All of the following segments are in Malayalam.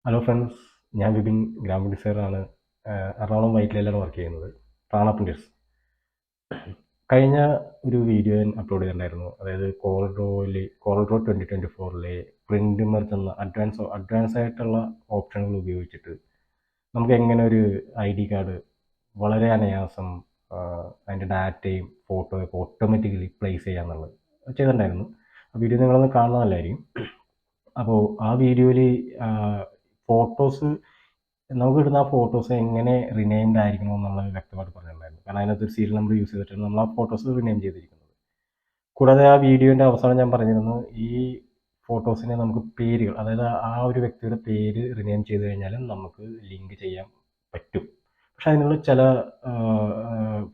ഹലോ ഫ്രണ്ട്സ്, ഞാൻ വിപിൻ, ഗ്രാഫിക് ഡിസൈനറാണ്. എറണാകുളം വൈറ്റിലയിലാണ് വർക്ക് ചെയ്യുന്നത്. റാണ പ്രിൻറ്റേഴ്സ്. കഴിഞ്ഞ ഒരു വീഡിയോ ഞാൻ അപ്ലോഡ് ചെയ്തിട്ടുണ്ടായിരുന്നു. അതായത് കോറൽ ഡ്രോ 2024 പ്രിന്റ് മെർജ് എന്ന അഡ്വാൻസ് ആയിട്ടുള്ള ഓപ്ഷനുകൾ ഉപയോഗിച്ചിട്ട് നമുക്ക് എങ്ങനെ ഒരു ഐ ഡി കാർഡ് വളരെ അനായാസം അതിൻ്റെ ഡാറ്റയും ഫോട്ടോയൊക്കെ ഓട്ടോമാറ്റിക്കലി പ്ലേസ് ചെയ്യാന്നുള്ളത് ചെയ്തിട്ടുണ്ടായിരുന്നു. ആ വീഡിയോ നിങ്ങളൊന്ന് കാണുന്നതല്ലായിരിക്കും. അപ്പോൾ ആ വീഡിയോയിൽ ഫോട്ടോസ് നമുക്ക് കിട്ടുന്ന ആ ഫോട്ടോസ് എങ്ങനെ റിനെയിംഡ് ആയിരിക്കണം എന്നുള്ളത് വ്യക്തമായിട്ട് പറഞ്ഞിട്ടുണ്ടായിരുന്നു. കാരണം അതിനകത്ത് ഒരു സീരിയൽ നമ്പർ യൂസ് ചെയ്തിട്ടാണ് നമ്മൾ ആ ഫോട്ടോസ് റിനെയിം ചെയ്തിരിക്കുന്നത്. കൂടാതെ ആ വീഡിയോൻ്റെ അവസാനം ഞാൻ പറഞ്ഞിരുന്നു, ഈ ഫോട്ടോസിനെ നമുക്ക് പേരുകൾ, അതായത് ആ ഒരു വ്യക്തിയുടെ പേര് റിനെയിം ചെയ്ത് കഴിഞ്ഞാൽ നമുക്ക് ലിങ്ക് ചെയ്യാൻ പറ്റും. പക്ഷെ അതിനുള്ള ചില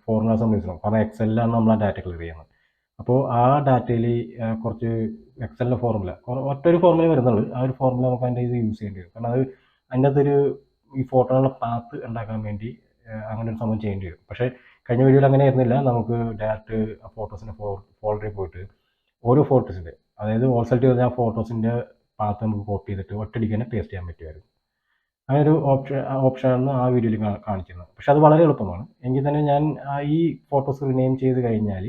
ഫോർമുലാസ് നമ്മൾ യൂസ് ചെയ്യണം. കാരണം എക്സലിലാണ് നമ്മൾ ആ ഡാറ്റ ക്ലിയർ ചെയ്യുന്നത്. അപ്പോൾ ആ ഡാറ്റയിൽ കുറച്ച് എക്സലിൻ്റെ ഫോർമുല ഒറ്റൊരു ഫോർമുല വരുന്നുള്ളൂ. ആ ഒരു ഫോർമുല നമുക്ക് അതിൻ്റെ ഇത് യൂസ് ചെയ്യേണ്ടി വരും. കാരണം അത് അതിൻ്റെ അകത്തൊരു ഈ ഫോട്ടോയുള്ള പാത്ത് ഉണ്ടാക്കാൻ വേണ്ടി അങ്ങനെ ഒരു സംഭവം ചെയ്യേണ്ടി വരും. പക്ഷേ കഴിഞ്ഞ വീഡിയോയിൽ അങ്ങനെ ആയിരുന്നില്ല. നമുക്ക് ഡയറക്റ്റ് ആ ഫോട്ടോസിൻ്റെ ഫോൾഡറിൽ പോയിട്ട് ഓരോ ഫോട്ടോസിൻ്റെ, അതായത് ഓൾ സെലക്ട് ചെയ്ത ആ ഫോട്ടോസിൻ്റെ പാത്ത് നമുക്ക് കോപ്പി ചെയ്തിട്ട് ഒറ്റയടിക്ക് തന്നെ പേസ്റ്റ് ചെയ്യാൻ പറ്റുമായിരുന്നു. അങ്ങനെ ഒരു ഓപ്ഷനാണ് ആ വീഡിയോയിൽ കാണിക്കുന്നത്. പക്ഷെ അത് വളരെ എളുപ്പമാണ്. എങ്കിൽ തന്നെ ഞാൻ ഈ ഫോട്ടോസ് റിനെയിം ചെയ്ത് കഴിഞ്ഞാൽ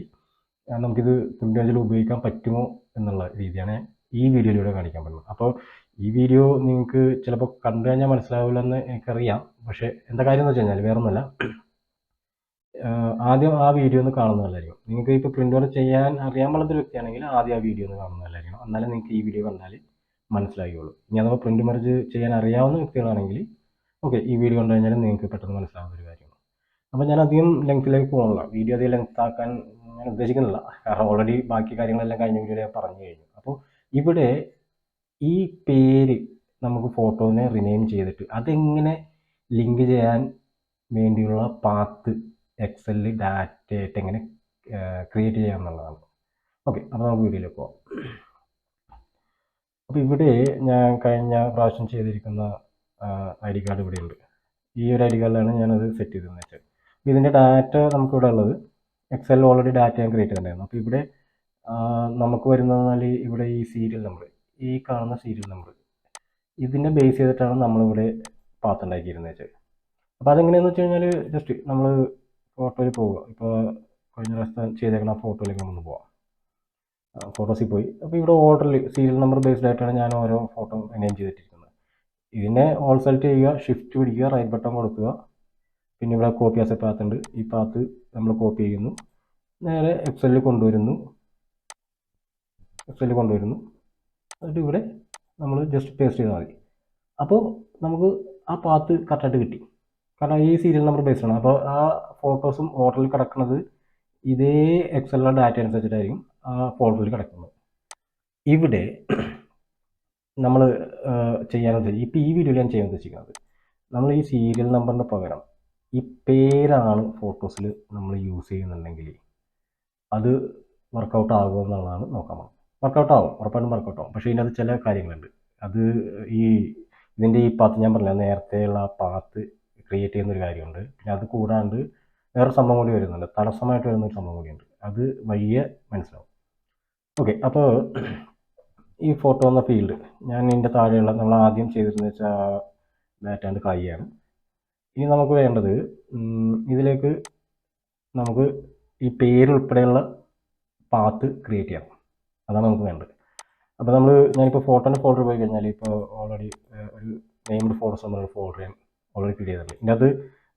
നമുക്കിത് പ്രിൻ്റ് ഉപയോഗിക്കാൻ പറ്റുമോ എന്നുള്ള രീതിയാണ് ഈ വീഡിയോയിലൂടെ കാണിക്കാൻ പറ്റുന്നത്. അപ്പോൾ ഈ വീഡിയോ നിങ്ങൾക്ക് ചിലപ്പോൾ കണ്ടു കഴിഞ്ഞാൽ മനസ്സിലാവില്ലെന്ന് എനിക്കറിയാം. പക്ഷേ എന്താ കാര്യം എന്ന് വെച്ച് കഴിഞ്ഞാൽ വേറെ ഒന്നുമല്ല, ആദ്യം ആ വീഡിയോ ഒന്ന് കാണുന്നതല്ലായിരിക്കും. നിങ്ങൾക്ക് ഇപ്പോൾ പ്രിൻ്റ് വർക്ക് ചെയ്യാൻ അറിയാൻ പാടുന്നൊരു വ്യക്തിയാണെങ്കിൽ ആദ്യം ആ വീഡിയോ ഒന്ന് കാണുന്നതല്ലായിരിക്കും. എന്നാലും നിങ്ങൾക്ക് ഈ വീഡിയോ കണ്ടാൽ മനസ്സിലാവുകയുള്ളൂ. ഇനി അഥവാ പ്രിൻ്റ് മെർജ് ചെയ്യാൻ അറിയാവുന്ന വ്യക്തികളാണെങ്കിൽ ഓക്കെ, ഈ വീഡിയോ കണ്ടു കഴിഞ്ഞാൽ നിങ്ങൾക്ക് പെട്ടെന്ന് മനസ്സിലാവുന്ന ഒരു കാര്യമാണ്. അപ്പോൾ ഞാൻ അധികം ലെങ്ത്തിലേക്ക് പോകുന്നില്ല, വീഡിയോ അധികം ലെങ്ത് ആക്കാൻ ഞാൻ ഉദ്ദേശിക്കുന്നില്ല. കാരണം ഓൾറെഡി ബാക്കി കാര്യങ്ങളെല്ലാം കഴിഞ്ഞ വീഡിയോയിൽ പറഞ്ഞു കഴിഞ്ഞു. അപ്പോൾ ഇവിടെ ഈ പേര് നമുക്ക് ഫോട്ടോനെ റിനെയിം ചെയ്തിട്ട് അതെങ്ങനെ ലിങ്ക് ചെയ്യാൻ വേണ്ടിയുള്ള പാത്ത് എക്സലിൽ ഡാറ്റയായിട്ട് എങ്ങനെ ക്രിയേറ്റ് ചെയ്യാം എന്നുള്ളതാണ്. ഓക്കെ, അപ്പോൾ നമുക്ക് വീഡിയോയിലേക്ക് പോകാം. അപ്പോൾ ഇവിടെ ഞാൻ കഴിഞ്ഞ പ്രാവശ്യം ചെയ്തിരിക്കുന്ന ഐ ഡി കാർഡ് ഇവിടെ ഉണ്ട്. ഈ ഒരു ഐ ഡി കാർഡിലാണ് ഞാനത് സെറ്റ് ചെയ്തതെന്ന് വെച്ചാൽ. അപ്പോൾ ഇതിൻ്റെ ഡാറ്റ നമുക്കിവിടെ ഉള്ളത് എക്സലിൽ ഓൾറെഡി ഡാറ്റ ഞാൻ ക്രിയേറ്റ് ചെയ്തിട്ടുണ്ടായിരുന്നു. അപ്പോൾ ഇവിടെ നമുക്ക് വരുന്നതെന്നാൽ ഇവിടെ ഈ സീരിയൽ നമ്പർ, ഈ കാണുന്ന സീരിയൽ നമ്പർ ഇതിനെ ബേസ് ചെയ്തിട്ടാണ് നമ്മളിവിടെ പാത്ത് ഉണ്ടാക്കിയിരുന്നത് വെച്ചാൽ. അപ്പോൾ അതെങ്ങനെയാണെന്ന് വെച്ച് കഴിഞ്ഞാൽ ജസ്റ്റ് നമ്മൾ ഫോട്ടോയിൽ പോവുക. ഇപ്പോൾ കഴിഞ്ഞ പ്രാവശ്യം ചെയ്തേക്കുന്ന ഫോട്ടോയിലേക്ക് നമ്മളൊന്ന് പോവാം. ഫോട്ടോസിൽ പോയി അപ്പോൾ ഇവിടെ ഓർഡറിൽ സീരിയൽ നമ്പർ ബേസ്ഡ് ആയിട്ടാണ് ഞാൻ ഓരോ ഫോട്ടോ നെയിം ചെയ്തിട്ടിരിക്കുന്നത്. ഇതിനെ ഓൾ സെലക്ട് ചെയ്യുക, ഷിഫ്റ്റ് പിടിക്കുക, റൈറ്റ് ബട്ടൺ കൊടുക്കുക. പിന്നെ ഇവിടെ കോപ്പി ആസ് എ പാത്ത് ഉണ്ട്. ഈ പാത്ത് നമ്മൾ കോപ്പി ചെയ്യുന്നു, നേരെ എക്സലിൽ കൊണ്ടുവരുന്നു. എന്നിട്ട് ഇവിടെ നമ്മൾ ജസ്റ്റ് പേസ്റ്റ് ചെയ്താൽ മതി. അപ്പോൾ നമുക്ക് ആ പാത്ത് കറക്റ്റായിട്ട് കിട്ടി. കാരണം ഈ സീരിയൽ നമ്പർ ബേസ്ഡ് ആണ്. അപ്പോൾ ആ ഫോട്ടോസും ഓർഡറിൽ കിടക്കുന്നത് ഇതേ എക്സലിലെ ഡാറ്റ അനുസരിച്ചിട്ടായിരിക്കും ആ ഫോൾഡറിൽ കിടക്കുന്നത്. ഇവിടെ നമ്മൾ ചെയ്യാൻ ഇപ്പോൾ ഈ വീഡിയോയിൽ ഞാൻ ചെയ്യാൻ ഉദ്ദേശിക്കുന്നത്, നമ്മൾ ഈ സീരിയൽ നമ്പറിന് പകരം ഈ പേരാണ് ഫോട്ടോസിൽ നമ്മൾ യൂസ് ചെയ്യുന്നുണ്ടെങ്കിൽ അത് വർക്കൗട്ട് ആകുമോ എന്നുള്ളതാണ് നോക്കാൻ പോകുന്നത്. വർക്കൗട്ട് ആവും, ഉറപ്പായിട്ടും വർക്കൗട്ട് ആവും. പക്ഷേ ഇതിനകത്ത് ചില കാര്യങ്ങളുണ്ട്. അത് ഇതിൻ്റെ ഈ പാത്ത് ഞാൻ പറഞ്ഞില്ല, നേരത്തെയുള്ള പാത്ത് ക്രിയേറ്റ് ചെയ്യുന്നൊരു കാര്യമുണ്ട്. പിന്നെ അത് കൂടാണ്ട് വേറെ സംഭവം കൂടി വരുന്നുണ്ട്, തടസ്സമായിട്ട് വരുന്നൊരു സംഭവം കൂടിയുണ്ട്. അത് വഴിയെ മനസ്സിലാവും. ഓക്കെ, അപ്പോൾ ഈ ഫോട്ടോ എന്ന ഫീൽഡ് ഞാൻ ഇതിൻ്റെ താഴെയുള്ള നമ്മൾ ആദ്യം ചെയ്തിരുന്ന വെച്ചാൽ ഡാറ്റ ആൻഡ് കൈയാണ്. ഇനി നമുക്ക് വേണ്ടത് ഇതിലേക്ക് നമുക്ക് ഈ പേരുൾപ്പെടെയുള്ള പാത്ത് ക്രിയേറ്റ് ചെയ്യണം. അതാണ് നമുക്ക് വേണ്ടത്. അപ്പോൾ ഞാനിപ്പോൾ ഫോട്ടോൻ്റെ ഫോൾഡർ പോയി കഴിഞ്ഞാൽ ഇപ്പോൾ ഓൾറെഡി ഒരു നെയിംഡ് ഫോട്ടോസ് എന്നുള്ള ഫോൾഡർ ഞാൻ ഓൾറെഡി ക്രിയേറ്റ് ചെയ്തിട്ടുണ്ട്. ഇതിൻ്റെ അത്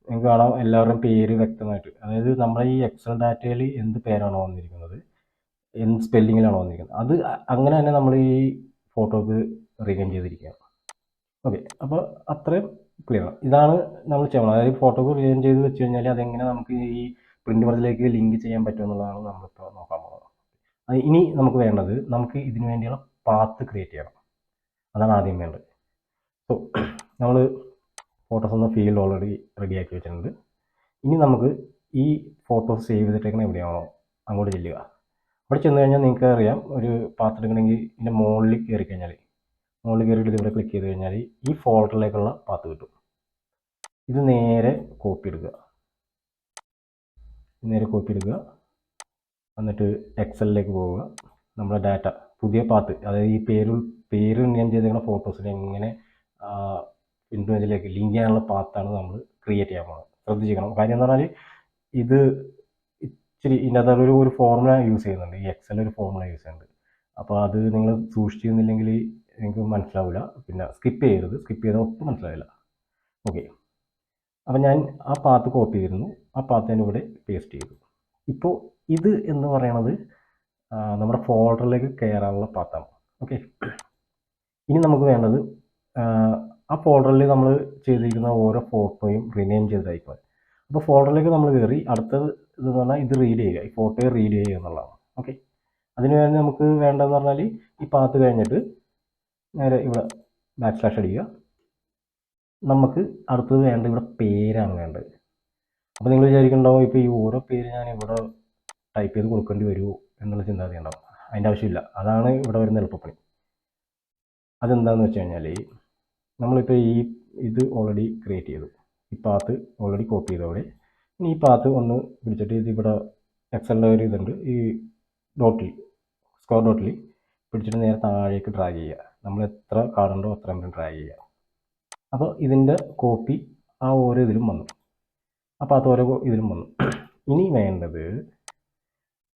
നിങ്ങൾക്ക് കാണാം എല്ലാവരുടെയും പേര് വ്യക്തമായിട്ട്. അതായത് നമ്മുടെ ഈ എക്സൽ ഡാറ്റയിൽ എന്ത് പേരാണോ വന്നിരിക്കുന്നത്, എന്ത് സ്പെല്ലിങ്ങിലാണോ വന്നിരിക്കുന്നത്, അത് അങ്ങനെ തന്നെ നമ്മൾ ഈ ഫോട്ടോക്ക് റീനെയിം ചെയ്തിരിക്കുകയാണ്. ഓക്കെ, അപ്പോൾ അത്രയും ക്ലിയർ. ഇതാണ് നമ്മൾ ചെയ്യണം. അതായത് ഫോട്ടോക്ക് റീനെയിം ചെയ്ത് വെച്ച് കഴിഞ്ഞാൽ അതെങ്ങനെ നമുക്ക് ഈ പ്രിൻ്റ് മെർജിലേക്ക് ലിങ്ക് ചെയ്യാൻ പറ്റുമെന്നുള്ളതാണ് നമ്മളിപ്പോൾ നോക്കാൻ പോകുന്നത്. ഇനി നമുക്ക് വേണ്ടത്, നമുക്ക് ഇതിനു വേണ്ടിയുള്ള പാത്ത് ക്രിയേറ്റ് ചെയ്യണം. അതാണ് ആദ്യം വേണ്ടത്. സോ നമ്മൾ ഫോട്ടോസ് എന്ന ഫീൽഡ് ഓൾറെഡി റെഡിയാക്കി വെച്ചിട്ടുണ്ട്. ഇനി നമുക്ക് ഈ ഫോട്ടോസ് സേവ് ചെയ്തിട്ടേക്കണം എവിടെയാണോ അങ്ങോട്ട് ചെല്ലുക. അവിടെ ചെന്ന് കഴിഞ്ഞാൽ നിങ്ങൾക്ക് അറിയാം, ഒരു പാത്ത് എടുക്കണമെങ്കിൽ ഇതിൻ്റെ മുകളിൽ കയറിയിട്ട് ഇവിടെ ക്ലിക്ക് ചെയ്ത് കഴിഞ്ഞാൽ ഈ ഫോൾഡറിലേക്കുള്ള പാത്ത് കിട്ടും. ഇത് നേരെ കോപ്പി എടുക്കുക. എന്നിട്ട് എക്സലിലേക്ക് പോവുക. നമ്മുടെ ഡാറ്റ പുതിയ പാത്ത്, അതായത് ഈ പേര് ഞാൻ ചെയ്തേക്കുന്ന ഫോട്ടോസിനെ എങ്ങനെ ഇൻഡിവിജ്വലിലേക്ക് ലിങ്ക് ചെയ്യാനുള്ള പാത്താണ് നമ്മൾ ക്രിയേറ്റ് ചെയ്യാൻ പോകുന്നത്. ശ്രദ്ധിച്ചിരിക്കണം. കാര്യം എന്ന് പറഞ്ഞാൽ ഇത് ഇച്ചിരി ഇതിനകത്ത് ഒരു ഫോർമുല യൂസ് ചെയ്യുന്നുണ്ട്. ഈ എക്സൽ ഒരു ഫോർമുല യൂസ് ചെയ്യുന്നുണ്ട്. അപ്പോൾ അത് നിങ്ങൾ സൂക്ഷിച്ചിരുന്നില്ലെങ്കിൽ നിങ്ങൾക്ക് മനസ്സിലാവില്ല. പിന്നെ സ്കിപ്പ് ചെയ്യരുത്. സ്കിപ്പ് ചെയ്താൽ ഒട്ടും മനസ്സിലാവില്ല. ഓക്കെ, അപ്പോൾ ഞാൻ ആ പാത്ത് കോപ്പി ചെയ്തിരുന്നു. ആ പാത്ത് ഞാൻ ഇവിടെ പേസ്റ്റ് ചെയ്തു. ഇപ്പോൾ ഇത് എന്ന് പറയണത് നമ്മുടെ ഫോൾഡറിലേക്ക് കയറാനുള്ള പാത്താണ്. ഓക്കെ, ഇനി നമുക്ക് വേണ്ടത് ആ ഫോൾഡറിൽ നമ്മൾ ചെയ്തിരിക്കുന്ന ഓരോ ഫോട്ടോയും റിനെയിം ചെയ്തതായിക്കോട്ടെ. അപ്പോൾ ഫോൾഡറിലേക്ക് നമ്മൾ കയറി അടുത്തത് ഇതെന്ന് പറഞ്ഞാൽ ഇത് റീഡ് ചെയ്യുക, ഈ ഫോട്ടോയെ റീഡ് ചെയ്യുക എന്നുള്ളതാണ്. ഓക്കെ, അതിന് വേണ്ടി നമുക്ക് വേണ്ടതെന്ന് പറഞ്ഞാൽ ഈ പാത്ത് കഴിഞ്ഞിട്ട് നേരെ ഇവിടെ \/ അടിക്കുക. നമുക്ക് അടുത്തത് വേണ്ടത് ഇവിടെ പേരാണ് വേണ്ടത്. അപ്പോൾ നിങ്ങൾ വിചാരിക്കുന്നുണ്ടാവും ഇപ്പോൾ ഈ ഓരോ പേര് ഞാൻ ഇവിടെ ടൈപ്പ് ചെയ്ത് കൊടുക്കേണ്ടി വരുമോ എന്നുള്ള ചിന്താഗതി ഉണ്ടാവും. അതിൻ്റെ ആവശ്യമില്ല. അതാണ് ഇവിടെ വരുന്ന എളുപ്പപ്പണി. അതെന്താണെന്ന് വെച്ച് കഴിഞ്ഞാൽ നമ്മളിപ്പോൾ ഇത് ഓൾറെഡി ക്രിയേറ്റ് ചെയ്തു. ഈ പാത്ത് ഓൾറെഡി കോപ്പി ചെയ്തു അവിടെ. ഇനി ഈ പാത്ത് ഒന്ന് പിടിച്ചിട്ട് ഇത് ഇവിടെ എക്സലിൻ്റെ ഒരു ഇതുണ്ട്, ഈ ഡോട്ടിൽ സ്ക്വയർ ഡോട്ടിൽ പിടിച്ചിട്ട് നേരെ താഴേക്ക് ഡ്രാഗ് ചെയ്യുക. നമ്മൾ എത്ര കാണുന്നുണ്ടോ അത്രയും ഡ്രാഗ് ചെയ്യുക. അപ്പോൾ ഇതിൻ്റെ കോപ്പി ആ ഓരോ ഇതിലും വന്നു. അപ്പോൾ അത് ഓരോ ഇതിലും വന്നു. ഇനി വേണ്ടത്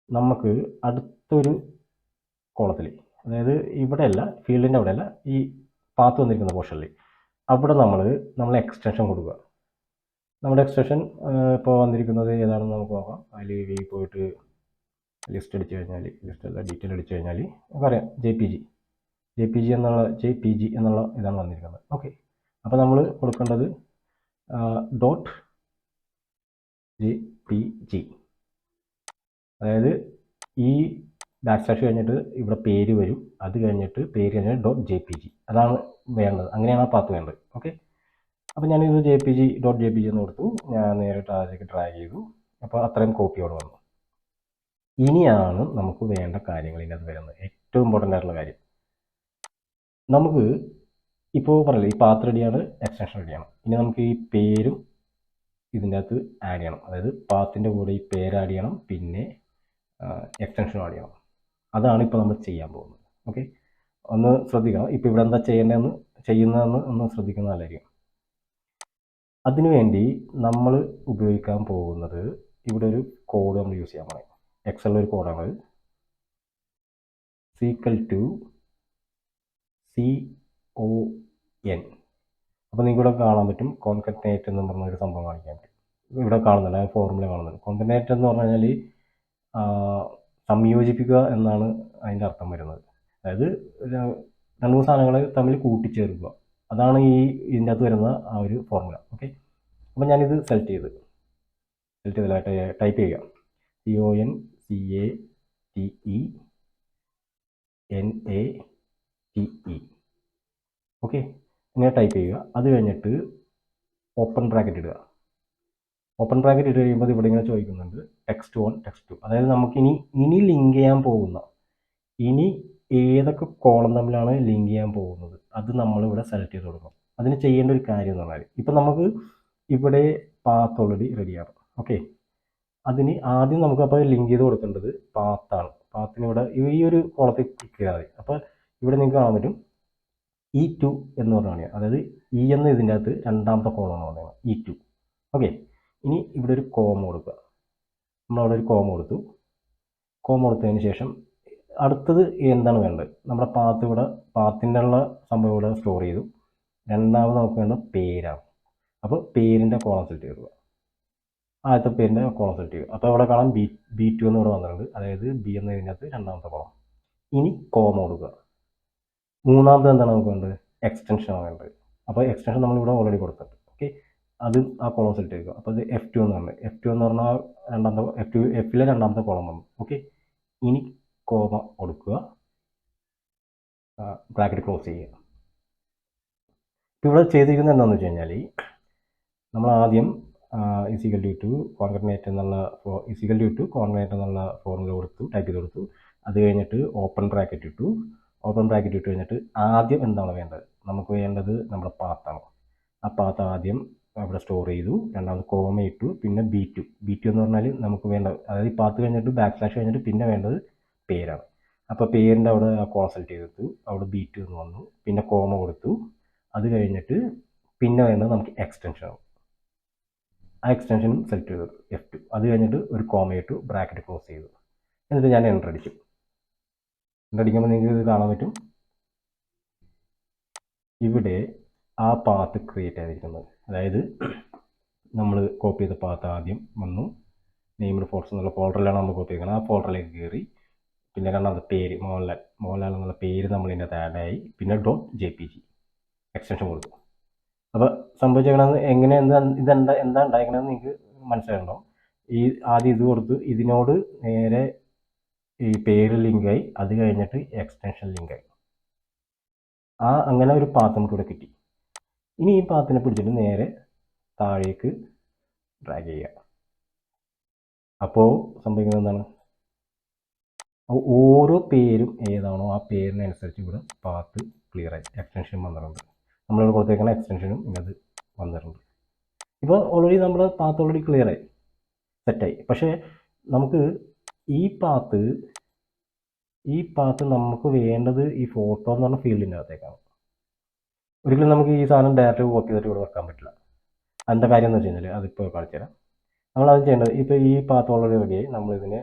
നമുക്ക് അടുത്തൊരു കോളത്തിൽ, അതായത് ഇവിടെ അല്ല, ഫീൽഡിൻ്റെ അവിടെ അല്ല, ഈ പാത്ത് വന്നിരിക്കുന്ന പോർഷനിൽ അവിടെ നമ്മൾ എക്സ്റ്റൻഷൻ കൊടുക്കുക. നമ്മുടെ എക്സ്റ്റൻഷൻ ഇപ്പോൾ വന്നിരിക്കുന്നത് ഏതാണെന്ന് നമുക്ക് നോക്കാം. അതിൽ പോയിട്ട് ലിസ്റ്റ് അടിച്ചു കഴിഞ്ഞാൽ, ലിസ്റ്റ് അല്ല ഡീറ്റെയിൽ അടിച്ചു കഴിഞ്ഞാൽ നമുക്കറിയാം JPG എന്നുള്ള ഇതാണ് വന്നിരിക്കുന്നത്. ഓക്കെ, അപ്പോൾ നമ്മൾ കൊടുക്കേണ്ടത് .jpg, അതായത് ഈ \/ കഴിഞ്ഞിട്ട് ഇവിടെ പേര് വരും. അത് കഴിഞ്ഞിട്ട് പേര് കഴിഞ്ഞിട്ട് .jpg, അതാണ് വേണ്ടത്. അങ്ങനെയാണ് ആ പാത്ത് വേണ്ടത്. ഓക്കെ, അപ്പോൾ ഞാനിത് .jpg എന്ന് കൊടുത്തു. ഞാൻ നേരിട്ട് അതിലേക്ക് ഡ്രാഗ് ചെയ്തു. അപ്പോൾ അത്രയും കോപ്പി അവിടെ വന്നു. ഇനിയാണ് നമുക്ക് വേണ്ട കാര്യങ്ങൾ ഇതിനകത്ത് വരുന്നത്. ഏറ്റവും ഇമ്പോർട്ടൻ്റ് ആയിട്ടുള്ള കാര്യം, നമുക്ക് ഇപ്പോൾ പറയില്ല ഈ പാത്ത് റെഡിയാണ്, എക്സ്റ്റൻഷൻ റെഡിയാണ്. ഇനി നമുക്ക് ഈ പേരും ഇതിൻ്റെ അകത്ത് ആഡ് ചെയ്യണം. അതായത് പാത്തിൻ്റെ കൂടെ ഈ പേര് ആഡ് ചെയ്യണം, പിന്നെ എക്സ്റ്റൻഷനും ആഡ് ചെയ്യണം. അതാണ് ഇപ്പോൾ നമ്മൾ ചെയ്യാൻ പോകുന്നത്. ഓക്കെ, ഒന്ന് ശ്രദ്ധിക്കണം. ഇപ്പോൾ ഇവിടെ എന്താ ചെയ്യുന്നതെന്ന് ഒന്ന് ശ്രദ്ധിക്കുന്ന നല്ലതായിരിക്കും. അതിനുവേണ്ടി നമ്മൾ ഉപയോഗിക്കാൻ പോകുന്നത് ഇവിടെ ഒരു കോഡ് നമ്മൾ യൂസ് ചെയ്യാൻ പറയും. എക്സലിൽ ഒരു കോഡാണ് CON. അപ്പോൾ നിങ്ങൾക്ക് ഇവിടെ കാണാൻ പറ്റും കോൺകറ്റനേറ്റ് എന്ന് പറഞ്ഞൊരു സംഭവം കാണിക്കാൻ പറ്റും. ഇവിടെ കാണുന്നുണ്ട്, ആ ഫോർമുല കാണുന്നുണ്ട്. കോൺകറ്റനേറ്റ് എന്ന് പറഞ്ഞു കഴിഞ്ഞാൽ സംയോജിപ്പിക്കുക എന്നാണ് അതിൻ്റെ അർത്ഥം വരുന്നത്. അതായത് 2 സാധനങ്ങൾ തമ്മിൽ കൂട്ടിച്ചേർക്കുക. അതാണ് ഇതിൻ്റെ അകത്ത് വരുന്ന ആ ഒരു ഫോർമുല. ഓക്കെ, അപ്പോൾ ഞാനിത് സെലക്ട് ചെയ്തില്ല, ടൈപ്പ് ചെയ്യുക CONCATENATE. ഓക്കെ, ഇങ്ങനെ ടൈപ്പ് ചെയ്യുക. അത് കഴിഞ്ഞിട്ട് ഓപ്പൺ ബ്രാക്കറ്റ് ഇടുക. ഓപ്പൺ ബ്രാക്കറ്റ് ഇട്ട് കഴിയുമ്പോൾ ഇവിടെ ഇങ്ങനെ ചോദിക്കുന്നുണ്ട് text 1 text 2. അതായത് നമുക്കിനി ലിങ്ക് ചെയ്യാൻ പോകുന്ന ഏതൊക്കെ കോളം തമ്മിലാണ് ലിങ്ക് ചെയ്യാൻ പോകുന്നത് അത് നമ്മളിവിടെ സെലക്ട് ചെയ്ത് കൊടുക്കണം. അതിന് ചെയ്യേണ്ട ഒരു കാര്യം എന്ന് പറഞ്ഞാൽ, ഇപ്പം നമുക്ക് ഇവിടെ പാത്ത് ഓൾറെഡി റെഡിയാണ്. ഓക്കെ, അതിന് ആദ്യം നമുക്ക് അപ്പോൾ ലിങ്ക് ചെയ്ത് കൊടുക്കേണ്ടത് പാത്താണ്. പാത്തിന് ഇവിടെ ഈ ഒരു കോളത്തിൽ ക്ലിക്ക് ചെയ്താൽ മതി. അപ്പോൾ ഇവിടെ നിങ്ങൾക്ക് കാണാൻ പറ്റും E2 എന്ന് പറഞ്ഞാൽ, അതായത് എന്ന ഇതിൻ്റെ അകത്ത് രണ്ടാമത്തെ കോളമാണ് പറയുന്നത് E2. ഓക്കെ, ഇനി ഇവിടെ ഒരു കോമ കൊടുക്കുക. നമ്മളവിടെ ഒരു കോമ കൊടുത്തതിന് ശേഷം അടുത്തത് എന്താണ് വേണ്ടത്, നമ്മുടെ പാത്തിൻ്റെ ഉള്ള സംഭവം ഇവിടെ സ്റ്റോർ ചെയ്തു. രണ്ടാമത് നമുക്ക് വേണ്ട പേരാണ്. അപ്പോൾ പേരിൻ്റെ കോളം സെലക്ട് ചെയ്യുക. ആദ്യത്തെ പേരിൻ്റെ കോളം സെലക്ട് ചെയ്യുക. അപ്പോൾ ഇവിടെ കാണാം B2 എന്ന് ഇവിടെ വന്നിട്ടുണ്ട്. അതായത് B എന്നതിനകത്ത് രണ്ടാമത്തെ കോളം. ഇനി കോമ കൊടുക്കുക. മൂന്നാമത് എന്താണ് നമുക്ക് വേണ്ടത്, എക്സ്റ്റൻഷനാണ് വേണ്ടത്. അപ്പോൾ എക്സ്റ്റൻഷൻ നമ്മളിവിടെ ഓൾറെഡി കൊടുത്തിട്ടുണ്ട്. ഓക്കെ, അത് ആ കോളം സെലക്ട് ചെയ്യുക. അപ്പോൾ അത് F2 എന്ന് പറഞ്ഞത്, F2 എന്ന് പറഞ്ഞാൽ Fലെ രണ്ടാമത്തെ കോളം വന്നു. ഓക്കെ, ഇനി കോമ കൊടുക്കുക, ബ്രാക്കറ്റ് ക്ലോസ് ചെയ്യുക. ഇപ്പോൾ ഇവിടെ ചെയ്തിരിക്കുന്നത് എന്താണെന്ന് വെച്ച് കഴിഞ്ഞാൽ, നമ്മൾ ആദ്യം കോൺകറ്റനേറ്റ് എന്നുള്ള ഫോർമുല കൊടുത്തു, ടൈപ്പ് ചെയ്ത് കൊടുത്തു. അത് കഴിഞ്ഞിട്ട് ഓപ്പൺ ബ്രാക്കറ്റ് ഇട്ടു കഴിഞ്ഞിട്ട് ആദ്യം എന്താണ് വേണ്ടത്, നമുക്ക് വേണ്ടത് നമ്മുടെ പാത്താണ്. ആ പാത്ത് ആദ്യം അവിടെ സ്റ്റോർ ചെയ്തു. രണ്ടാമത് കോമ ഇട്ടു, പിന്നെ B2 എന്ന് പറഞ്ഞാൽ നമുക്ക് വേണ്ട, അതായത് ഈ പാത്ത് കഴിഞ്ഞിട്ട് \/ കഴിഞ്ഞിട്ട് പിന്നെ വേണ്ടത് പേരാണ്. അപ്പോൾ പേരിൻ്റെ അവിടെ ആ കോളം സെലക്ട് ചെയ്തെടുത്തു. അവിടെ B2 എന്ന് വന്നു, പിന്നെ കോമ കൊടുത്തു. അത് കഴിഞ്ഞിട്ട് പിന്നെ വേണ്ടത് നമുക്ക് എക്സ്റ്റൻഷനാണ്. ആ എക്സ്റ്റൻഷനും സെലക്ട് ചെയ്തു F2. അത് കഴിഞ്ഞിട്ട് ഒരു കോമ ഇട്ടു, ബ്രാക്കറ്റ് ക്ലോസ് ചെയ്തു. എന്നിട്ട് ഞാൻ എൻ്റർ അടിച്ചു. എൻ്റർ അടിക്കുമ്പോൾ നിങ്ങൾക്ക് ഇത് കാണാൻ പറ്റും. ഇവിടെ ആ പാത്ത് ക്രിയേറ്റ് ആയിരിക്കുന്നത്, അതായത് നമ്മൾ കോപ്പി ചെയ്ത പാത്ത് ആദ്യം വന്നു, നെയിംഡ് ഫോൾഡർ എന്നുള്ള ഫോൾഡറിലാണ് നമ്മൾ കോപ്പി ചെയ്യുന്നത്. ആ ഫോൾഡറിലേക്ക് കയറി, പിന്നെ രണ്ടാമത് പേര് മോഹൻലാൽ എന്നുള്ള പേര് നമ്മൾ ഇതിനകത്ത് ആഡായി, പിന്നെ .jpg എക്സ്റ്റൻഷൻ കൊടുത്തു. അപ്പോൾ സംഭവിച്ചേക്കണത് എങ്ങനെ എന്താ ഉണ്ടായിരിക്കണമെന്ന് നിങ്ങൾക്ക് മനസ്സിലായിട്ടുണ്ടോ. ഈ ആദ്യം ഇത് കൊടുത്ത് ഇതിനോട് നേരെ ഈ പേര് ലിങ്കായി, അത് കഴിഞ്ഞിട്ട് എക്സ്റ്റൻഷൻ ലിങ്കായി. അങ്ങനെ ഒരു പാത്ത് നമുക്ക് ഇവിടെ കിട്ടി. ഇനി ഈ പാത്തിനെ പിടിച്ചിട്ട് നേരെ താഴേക്ക് ഡ്രാഗ് ചെയ്യുക. അപ്പോൾ സംഭവിക്കുന്നത് എന്താണ്, ഓരോ പേരും ഏതാണോ ആ പേരിനനുസരിച്ച് ഇവിടെ പാത്ത് ക്ലിയറായി, എക്സ്റ്റൻഷൻ വന്നിട്ടുണ്ട്. നമ്മളിവിടെ കൊടുത്തേക്കുന്ന എക്സ്റ്റൻഷനും ഇന്നത് വന്നിട്ടുണ്ട്. ഇപ്പോൾ ഓൾറെഡി നമ്മുടെ പാത്ത് ഓൾറെഡി ക്ലിയറായി, സെറ്റായി. പക്ഷേ നമുക്ക് ഈ പാത്ത് നമുക്ക് വേണ്ടത് ഈ ഫോട്ടോ എന്ന് പറഞ്ഞ ഫീൽഡിൻ്റെ അകത്തേക്കാണ്. ഒരിക്കലും നമുക്ക് ഈ സാധനം ഡയറക്റ്റ് കോപ്പി ചെയ്തിട്ട് ഇവിടെ വെക്കാൻ പറ്റില്ല. അതിൻ്റെ കാര്യം എന്ന് വെച്ച് കഴിഞ്ഞാൽ അതിപ്പോൾ കാണിച്ചു തരാം. നമ്മളത് ചെയ്യേണ്ടത്, ഇപ്പോൾ ഈ പാത്ത് ഓൾറെഡി റെഡിയായി, നമ്മളിതിനെ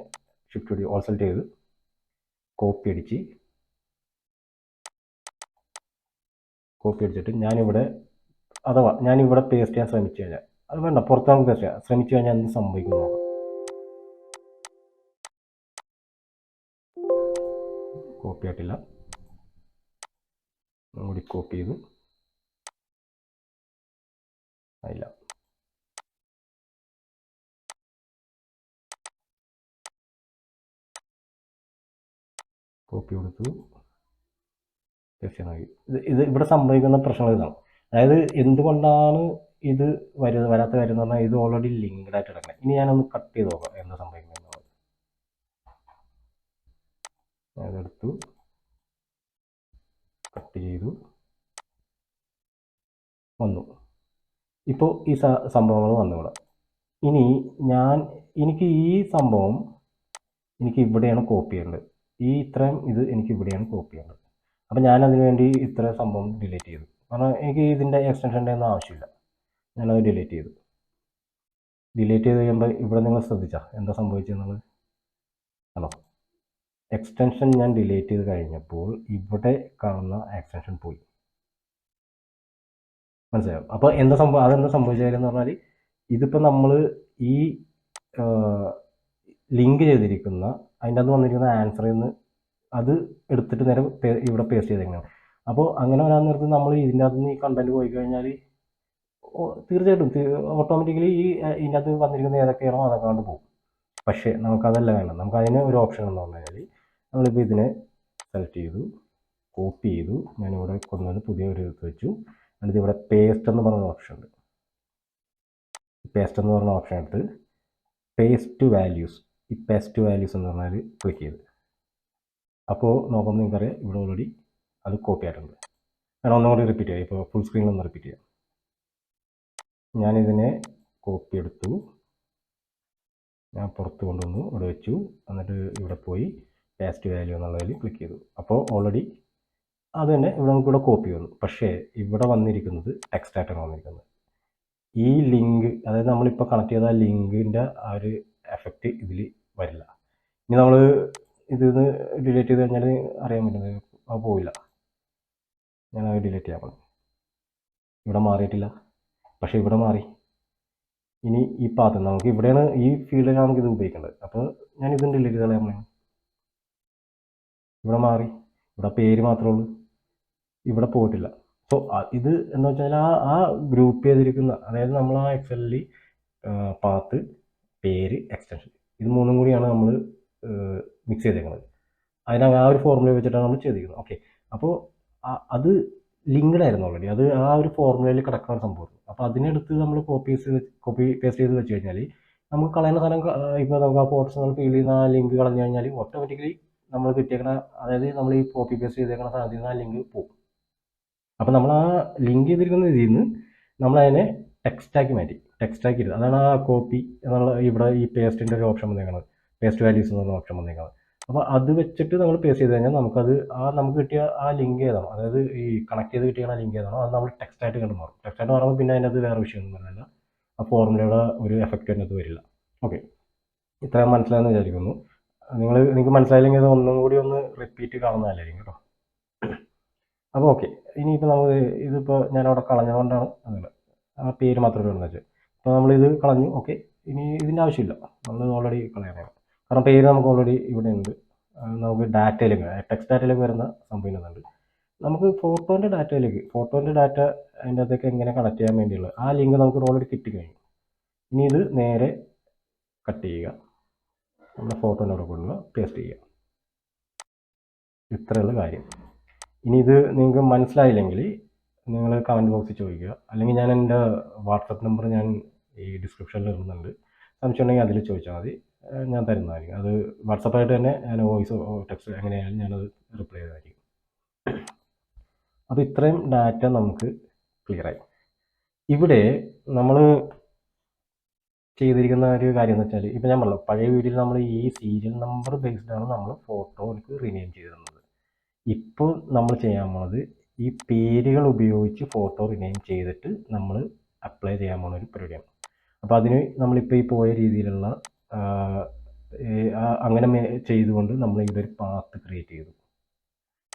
ഷിഫ്റ്റ് ഓൾ സെലക്ട് ചെയ്ത് കോപ്പി അടിച്ചിട്ട് ഞാനിവിടെ പേസ്റ്റ് ചെയ്യാൻ ശ്രമിച്ചു കഴിഞ്ഞാൽ, അത് വേണ്ട, പുറത്ത് നമുക്ക് പേസ്റ്റ് ചെയ്യാം, ശ്രമിച്ചു കഴിഞ്ഞാൽ എന്ത് സംഭവിക്കുന്നു നോക്കാം. കോപ്പി ആയിട്ടില്ല, കൂടി കോപ്പി ചെയ്തു, ആയില്ല. കോപ്പി കൊടുത്തു, പേസ്റ്റ് ചെയ്യാൻ നോക്കി. ഇത് ഇവിടെ സംഭവിക്കുന്ന പ്രശ്നം ഇതാണ്. അതായത് എന്തുകൊണ്ടാണ് ഇത് വരാത്ത കാര്യം എന്ന് പറഞ്ഞാൽ, ഇത് ഓൾറെഡി ലിങ്ക്ഡ് ആയിട്ട് കിടക്കണം. ഇനി ഞാനൊന്ന് കട്ട് ചെയ്ത് നോക്കാം എന്താ സംഭവിക്കുന്നത്. അതെടുത്തു, കട്ട് ചെയ്തു, വന്നു. ഇപ്പോൾ ഈ സംഭവങ്ങൾ വന്നു ഇവിടെ. ഇനി എനിക്ക് ഈ സംഭവം ഇവിടെയാണ് കോപ്പി ചെയ്യേണ്ടത്. ഇത്രയും ഇത് എനിക്ക് ഇവിടെയാണ് കോപ്പി ചെയ്യേണ്ടത്. അപ്പം ഞാനതിന് വേണ്ടി ഇത്ര സംഭവം ഡിലീറ്റ് ചെയ്തു. കാരണം എനിക്ക് ഇതിൻ്റെ എക്സ്റ്റൻഷൻ്റെ ഒന്നും ആവശ്യമില്ല. ഞാനത് ഡിലീറ്റ് ചെയ്തു കഴിയുമ്പോൾ ഇവിടെ നിങ്ങൾ ശ്രദ്ധിച്ചാൽ എന്താ സംഭവിച്ചെന്നുള്ളത് ആണോ. എക്സ്റ്റൻഷൻ ഞാൻ ഡിലീറ്റ് ചെയ്ത് കഴിഞ്ഞപ്പോൾ ഇവിടെ കാണുന്ന എക്സ്റ്റൻഷൻ പോയി. മനസ്സിലാവും. അപ്പോൾ അതെന്താ സംഭവിച്ചതെന്ന് പറഞ്ഞാൽ, ഇതിപ്പോൾ നമ്മൾ ഈ ലിങ്ക് ചെയ്തിരിക്കുന്ന അതിൻ്റെ അകത്ത് വന്നിരിക്കുന്ന ആൻസറിൽ നിന്ന് അത് എടുത്തിട്ട് നേരെ ഇവിടെ പേസ്റ്റ് ചെയ്തേക്കണം. അപ്പോൾ അങ്ങനെ വരാൻ നേരത്ത് നമ്മൾ ഇതിൻ്റെ അകത്ത് നിന്ന് ഈ കണ്ടന്റ് പോയി കഴിഞ്ഞാൽ തീർച്ചയായിട്ടും ഓട്ടോമാറ്റിക്കലി ഇതിൻ്റെ അകത്ത് വന്നിരിക്കുന്ന ഏതൊക്കെയാണോ അതൊക്കെ കൊണ്ട് പോകും. പക്ഷേ നമുക്കതല്ല വേണം. നമുക്ക് അതിന് ഒരു ഓപ്ഷൻ എന്ന് പറഞ്ഞു കഴിഞ്ഞാൽ, നമ്മളിപ്പോൾ ഇതിനെ സെലക്ട് ചെയ്തു, കോപ്പി ചെയ്തു, ഞാനിവിടെ കൊണ്ടുവന്ന് പുതിയ ഒരു ഇത് വെച്ചു. എന്നിട്ട് ഇവിടെ പേസ്റ്റ് എന്ന് പറഞ്ഞ ഓപ്ഷൻ ഉണ്ട്. പേസ്റ്റ് എന്ന് പറഞ്ഞ ഓപ്ഷൻ എടുത്ത് പേസ്റ്റ് വാല്യൂസ് എന്ന് പറഞ്ഞാൽ ക്ലിക്ക് ചെയ്ത്, അപ്പോൾ നോക്കുമ്പോൾ നിങ്ങൾക്കറിയാം ഇവിടെ ഓൾറെഡി അത് കോപ്പി ആയിട്ടുണ്ട്. ഞാൻ ഒന്നും കൂടി റിപ്പീറ്റ് ചെയ്യാം. ഇപ്പോൾ ഫുൾ സ്ക്രീനിലൊന്ന് റിപ്പീറ്റ് ചെയ്യാം. ഞാനിതിനെ കോപ്പി എടുത്തു, ഞാൻ പുറത്ത് കൊണ്ടുവന്നു, ഇവിടെ വെച്ചു, എന്നിട്ട് ഇവിടെ പോയി പേസ്റ്റ് വാല്യൂ എന്നുള്ളതിൽ ക്ലിക്ക് ചെയ്തു. അപ്പോൾ ഓൾറെഡി അത് തന്നെ നമുക്കിവിടെ കോപ്പി വന്നു. പക്ഷേ ഇവിടെ വന്നിരിക്കുന്നത് ടെക്സ്റ്റ് ആയിട്ടാണ് വന്നിരിക്കുന്നത്. ഈ ലിങ്ക്, അതായത് നമ്മളിപ്പോൾ കണക്ട് ചെയ്ത ലിങ്കിൻ്റെ ആ ഒരു എഫക്റ്റ് ഇതിൽ വരില്ല. ഇനി നമ്മൾ ഇതിന്ന് ഡിലീറ്റ് ചെയ്ത് കഴിഞ്ഞാൽ അറിയാൻ പറ്റുന്നത് അത് പോവില്ല. ഞാനത് ഡിലീറ്റ് ചെയ്യാൻ പറഞ്ഞു. ഇവിടെ മാറിയിട്ടില്ല, പക്ഷേ ഇവിടെ മാറി. ഇനി ഈ പാത്ത് നമുക്ക് ഇവിടെയാണ്, ഈ ഫീൽഡിലാണ് നമുക്ക് ഇത് ഉപയോഗിക്കേണ്ടത്. അപ്പോൾ ഞാൻ ഇതും ഡിലീറ്റ് ചെയ്താൽ ഇവിടെ മാറി. ഇവിടെ പേര് മാത്രമേ ഉള്ളൂ, ഇവിടെ പോയിട്ടില്ല. സോ ഇത് എന്ന് വെച്ചാൽ ആ ഗ്രൂപ്പ് ചെയ്തിരിക്കുന്ന, അതായത് നമ്മൾ ആ എക്സലിൽ പാത്ത്, പേര്, എക്സ്റ്റൻഷൻ, ഇത് മൂന്നും കൂടിയാണ് നമ്മൾ മിക്സ് ചെയ്തേക്കുന്നത്. ആ ഒരു ഫോർമുല വെച്ചിട്ടാണ് നമ്മൾ ചെയ്തിരിക്കുന്നത്. ഓക്കെ, അപ്പോൾ അത് ലിങ്ക്ഡ് ആയിരുന്നു ഓൾറെഡി. അത് ആ ഒരു ഫോർമുലയിൽ കിടക്കുന്ന സംഭവം. അപ്പോൾ അതിനെടുത്ത് നമ്മൾ കോപ്പി പേസ്റ്റ് ചെയ്ത് വെച്ച് കഴിഞ്ഞാൽ നമുക്ക് കളയുന്ന സാധനം, ഇപ്പോൾ നമുക്ക് ആ ഫോട്ടോസ് നമ്മൾ ഫീൽ ചെയ്യുന്ന ആ ലിങ്ക് കളഞ്ഞു കഴിഞ്ഞാൽ ഓട്ടോമാറ്റിക്കലി നമ്മൾ കിട്ടിയേക്കണ, അതായത് നമ്മൾ ഈ കോപ്പി പേസ്റ്റ് ചെയ്തേക്കുന്ന സാധനത്തിൽ നിന്ന് ആ ലിങ്ക് പോകും. അപ്പോൾ നമ്മൾ ആ ലിങ്ക് ചെയ്തിരിക്കുന്ന ഇതിൽ നിന്ന് നമ്മളതിനെ ടെക്സ്റ്റാക്കി ഇടുക. അതാണ് ആ കോപ്പി എന്നുള്ള ഇവിടെ ഈ പേസ്റ്റിൻ്റെ ഒരു ഓപ്ഷൻ വന്നേക്കുന്നത്, പേസ്റ്റ് വാല്യൂസ് എന്നുള്ള ഓപ്ഷൻ വന്നേക്കുന്നത്. അപ്പോൾ അത് വെച്ചിട്ട് നമ്മൾ പേസ്റ്റ് ചെയ്ത് കഴിഞ്ഞാൽ നമുക്കത് നമുക്ക് കിട്ടിയ ആ ലിങ്ക് ഏതാണോ, അതായത് ഈ കണക്ട് ചെയ്ത് കിട്ടിയ ലിങ്ക് ഏതാണോ അത് നമ്മൾ ടെക്സ്റ്റായിട്ട് കണ്ട് മാറും. ടെക്സ്റ്റായിട്ട് മാറുമ്പോൾ പിന്നെ അതിനകത്ത് വേറെ വിഷയമൊന്നും വരുന്നില്ല, ആ ഫോർമുലയുടെ ഒരു എഫക്റ്റ് അതിനകത്ത് വരില്ല. ഓക്കെ, ഇത്രയും മനസ്സിലായെന്ന് വിചാരിക്കുന്നു. നിങ്ങൾക്ക് മനസ്സിലായില്ലെങ്കിൽ അത് ഒന്നും കൂടി ഒന്ന് റിപ്പീറ്റ് കാണുന്നതല്ലായിരിക്കും കേട്ടോ. അപ്പോൾ ഓക്കെ, ഇനിയിപ്പോൾ നമ്മൾ ഇതിപ്പോൾ ഞാനവിടെ കളഞ്ഞതുകൊണ്ടാണ് അങ്ങനെ ആ പേര് മാത്രമേ ഉള്ളൂ വെച്ചാൽ. അപ്പോൾ നമ്മളിത് കളഞ്ഞു. ഓക്കെ, ഇനി ഇതിൻ്റെ ആവശ്യമില്ല, നമ്മൾ ഓൾറെഡി കളയാനാണ്. കാരണം പേര് നമുക്ക് ഓൾറെഡി ഇവിടെ ഉണ്ട്. നമുക്ക് ഡാറ്റയിലേക്ക്, ടെക്സ്റ്റ് ഡാറ്റയിലേക്ക് വരുന്ന സംഭവം ഇന്നുണ്ട്. നമുക്ക് ഫോട്ടോൻ്റെ ഡാറ്റ അതിൻ്റെ അകത്തേക്ക് എങ്ങനെ കണക്ട് ചെയ്യാൻ വേണ്ടിയുള്ള ആ ലിങ്ക് നമുക്ക് ഓൾറെഡി കിട്ടിക്കഴിഞ്ഞു. ഇനി ഇത് നേരെ കട്ട് ചെയ്യുക, നമ്മുടെ ഫോട്ടോൻ്റെ അവിടെ കൊണ്ടുപോയി പേസ്റ്റ് ചെയ്യുക. ഇത്രയുള്ള കാര്യം. ഇനി ഇത് നിങ്ങൾക്ക് മനസ്സിലായില്ലെങ്കിൽ നിങ്ങൾ കമൻറ്റ് ബോക്സിൽ ചോദിക്കുക, അല്ലെങ്കിൽ ഞാൻ എൻ്റെ വാട്സപ്പ് നമ്പർ ഞാൻ ഈ ഡിസ്ക്രിപ്ഷനിൽ ഇടുന്നുണ്ട്. സംശയം ഉണ്ടെങ്കിൽ അതിൽ ചോദിച്ചാൽ മതി, ഞാൻ തരുന്നതായിരിക്കും. അത് വാട്സപ്പായിട്ട് തന്നെ ഞാൻ വോയിസ് ടെക്സ്റ്റ് എങ്ങനെയായാലും ഞാനത് റിപ്ലൈ ചെയ്തതായിരിക്കും. അപ്പോൾ ഇത്രയും ഡാറ്റ നമുക്ക് ക്ലിയറായി. ഇവിടെ നമ്മൾ ചെയ്തിരിക്കുന്ന ഒരു കാര്യം എന്ന് വെച്ചാൽ, ഇപ്പോൾ ഞാൻ പറഞ്ഞു പഴയ വീഡിയോയിൽ നമ്മൾ ഈ സീരിയൽ നമ്പർ ബേസ്ഡാണ് നമ്മൾ ഫോട്ടോയ്ക്ക് റീനെയിം ചെയ്തിരുന്നത്. ഇപ്പോൾ നമ്മൾ ചെയ്യാൻ പോണത് ഈ പേരുകൾ ഉപയോഗിച്ച് ഫോട്ടോ റീനെയിം ചെയ്തിട്ട് നമ്മൾ അപ്ലൈ ചെയ്യാൻ പോകുന്ന ഒരു പരിപാടിയാണ്. അപ്പോൾ അതിന് നമ്മളിപ്പോൾ ഈ പോയ രീതിയിലുള്ള അങ്ങനെ ചെയ്തുകൊണ്ട് നമ്മൾ ഇവിടെ ഒരു പാത്ത് ക്രിയേറ്റ് ചെയ്തു.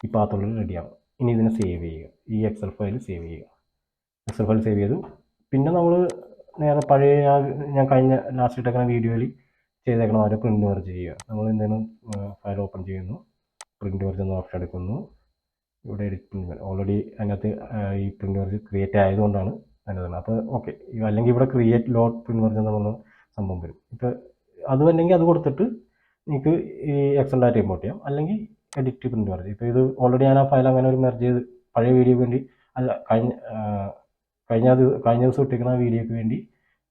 ഈ പാത്തുള്ളത് റെഡിയാവും. ഇനി ഇതിനെ സേവ് ചെയ്യുക, ഈ എക്സൽ ഫയൽ സേവ് ചെയ്യുക. എക്സൽ ഫയൽ സേവ് ചെയ്തു. പിന്നെ നമ്മൾ നേരെ പഴയ ഞാൻ കഴിഞ്ഞ ലാസ്റ്റ് ഇട്ടേക്കുന്ന വീഡിയോയിൽ ചെയ്തേക്കണം അവരെ പ്രിൻറ്റ് മെർജ് ചെയ്യുക. നമ്മൾ എന്തെങ്കിലും ഫയൽ ഓപ്പൺ ചെയ്യുന്നു, പ്രിൻറ്റ് മെർജ് എന്ന ഓപ്ഷൻ എടുക്കുന്നു. ഇവിടെ എഡിറ്റ് പ്രിൻറ്റ് ഓൾറെഡി അതിനകത്ത് ഈ പ്രിൻറ്റ് മെർജ് ക്രിയേറ്റ് ആയതുകൊണ്ടാണ് അതിനകത്ത്. അപ്പോൾ ഓക്കെ, അല്ലെങ്കിൽ ഇവിടെ ക്രിയേറ്റ് ലോഡ് പ്രിൻറ്റ് മെർജ് എന്ന് പറഞ്ഞ സംഭവം വരും. ഇപ്പോൾ അത് അല്ലെങ്കിൽ അത് കൊടുത്തിട്ട് നിങ്ങൾക്ക് ഈ എക്സൽ ഡാറ്റ ഇമ്പോർട്ട് ചെയ്യാം, അല്ലെങ്കിൽ എഡിറ്റ് പ്രിൻറ്റ് മെർജ്. ഇപ്പോൾ ഇത് ഓൾറെഡി ഞാൻ ആ ഫയൽ അങ്ങനെ ഒരു മെർജ് ചെയ്ത് പഴയ വീഡിയോക്ക് വേണ്ടി അല്ല കഴിഞ്ഞ ദിവസം ഇട്ടിരിക്കുന്ന വീഡിയോക്ക് വേണ്ടി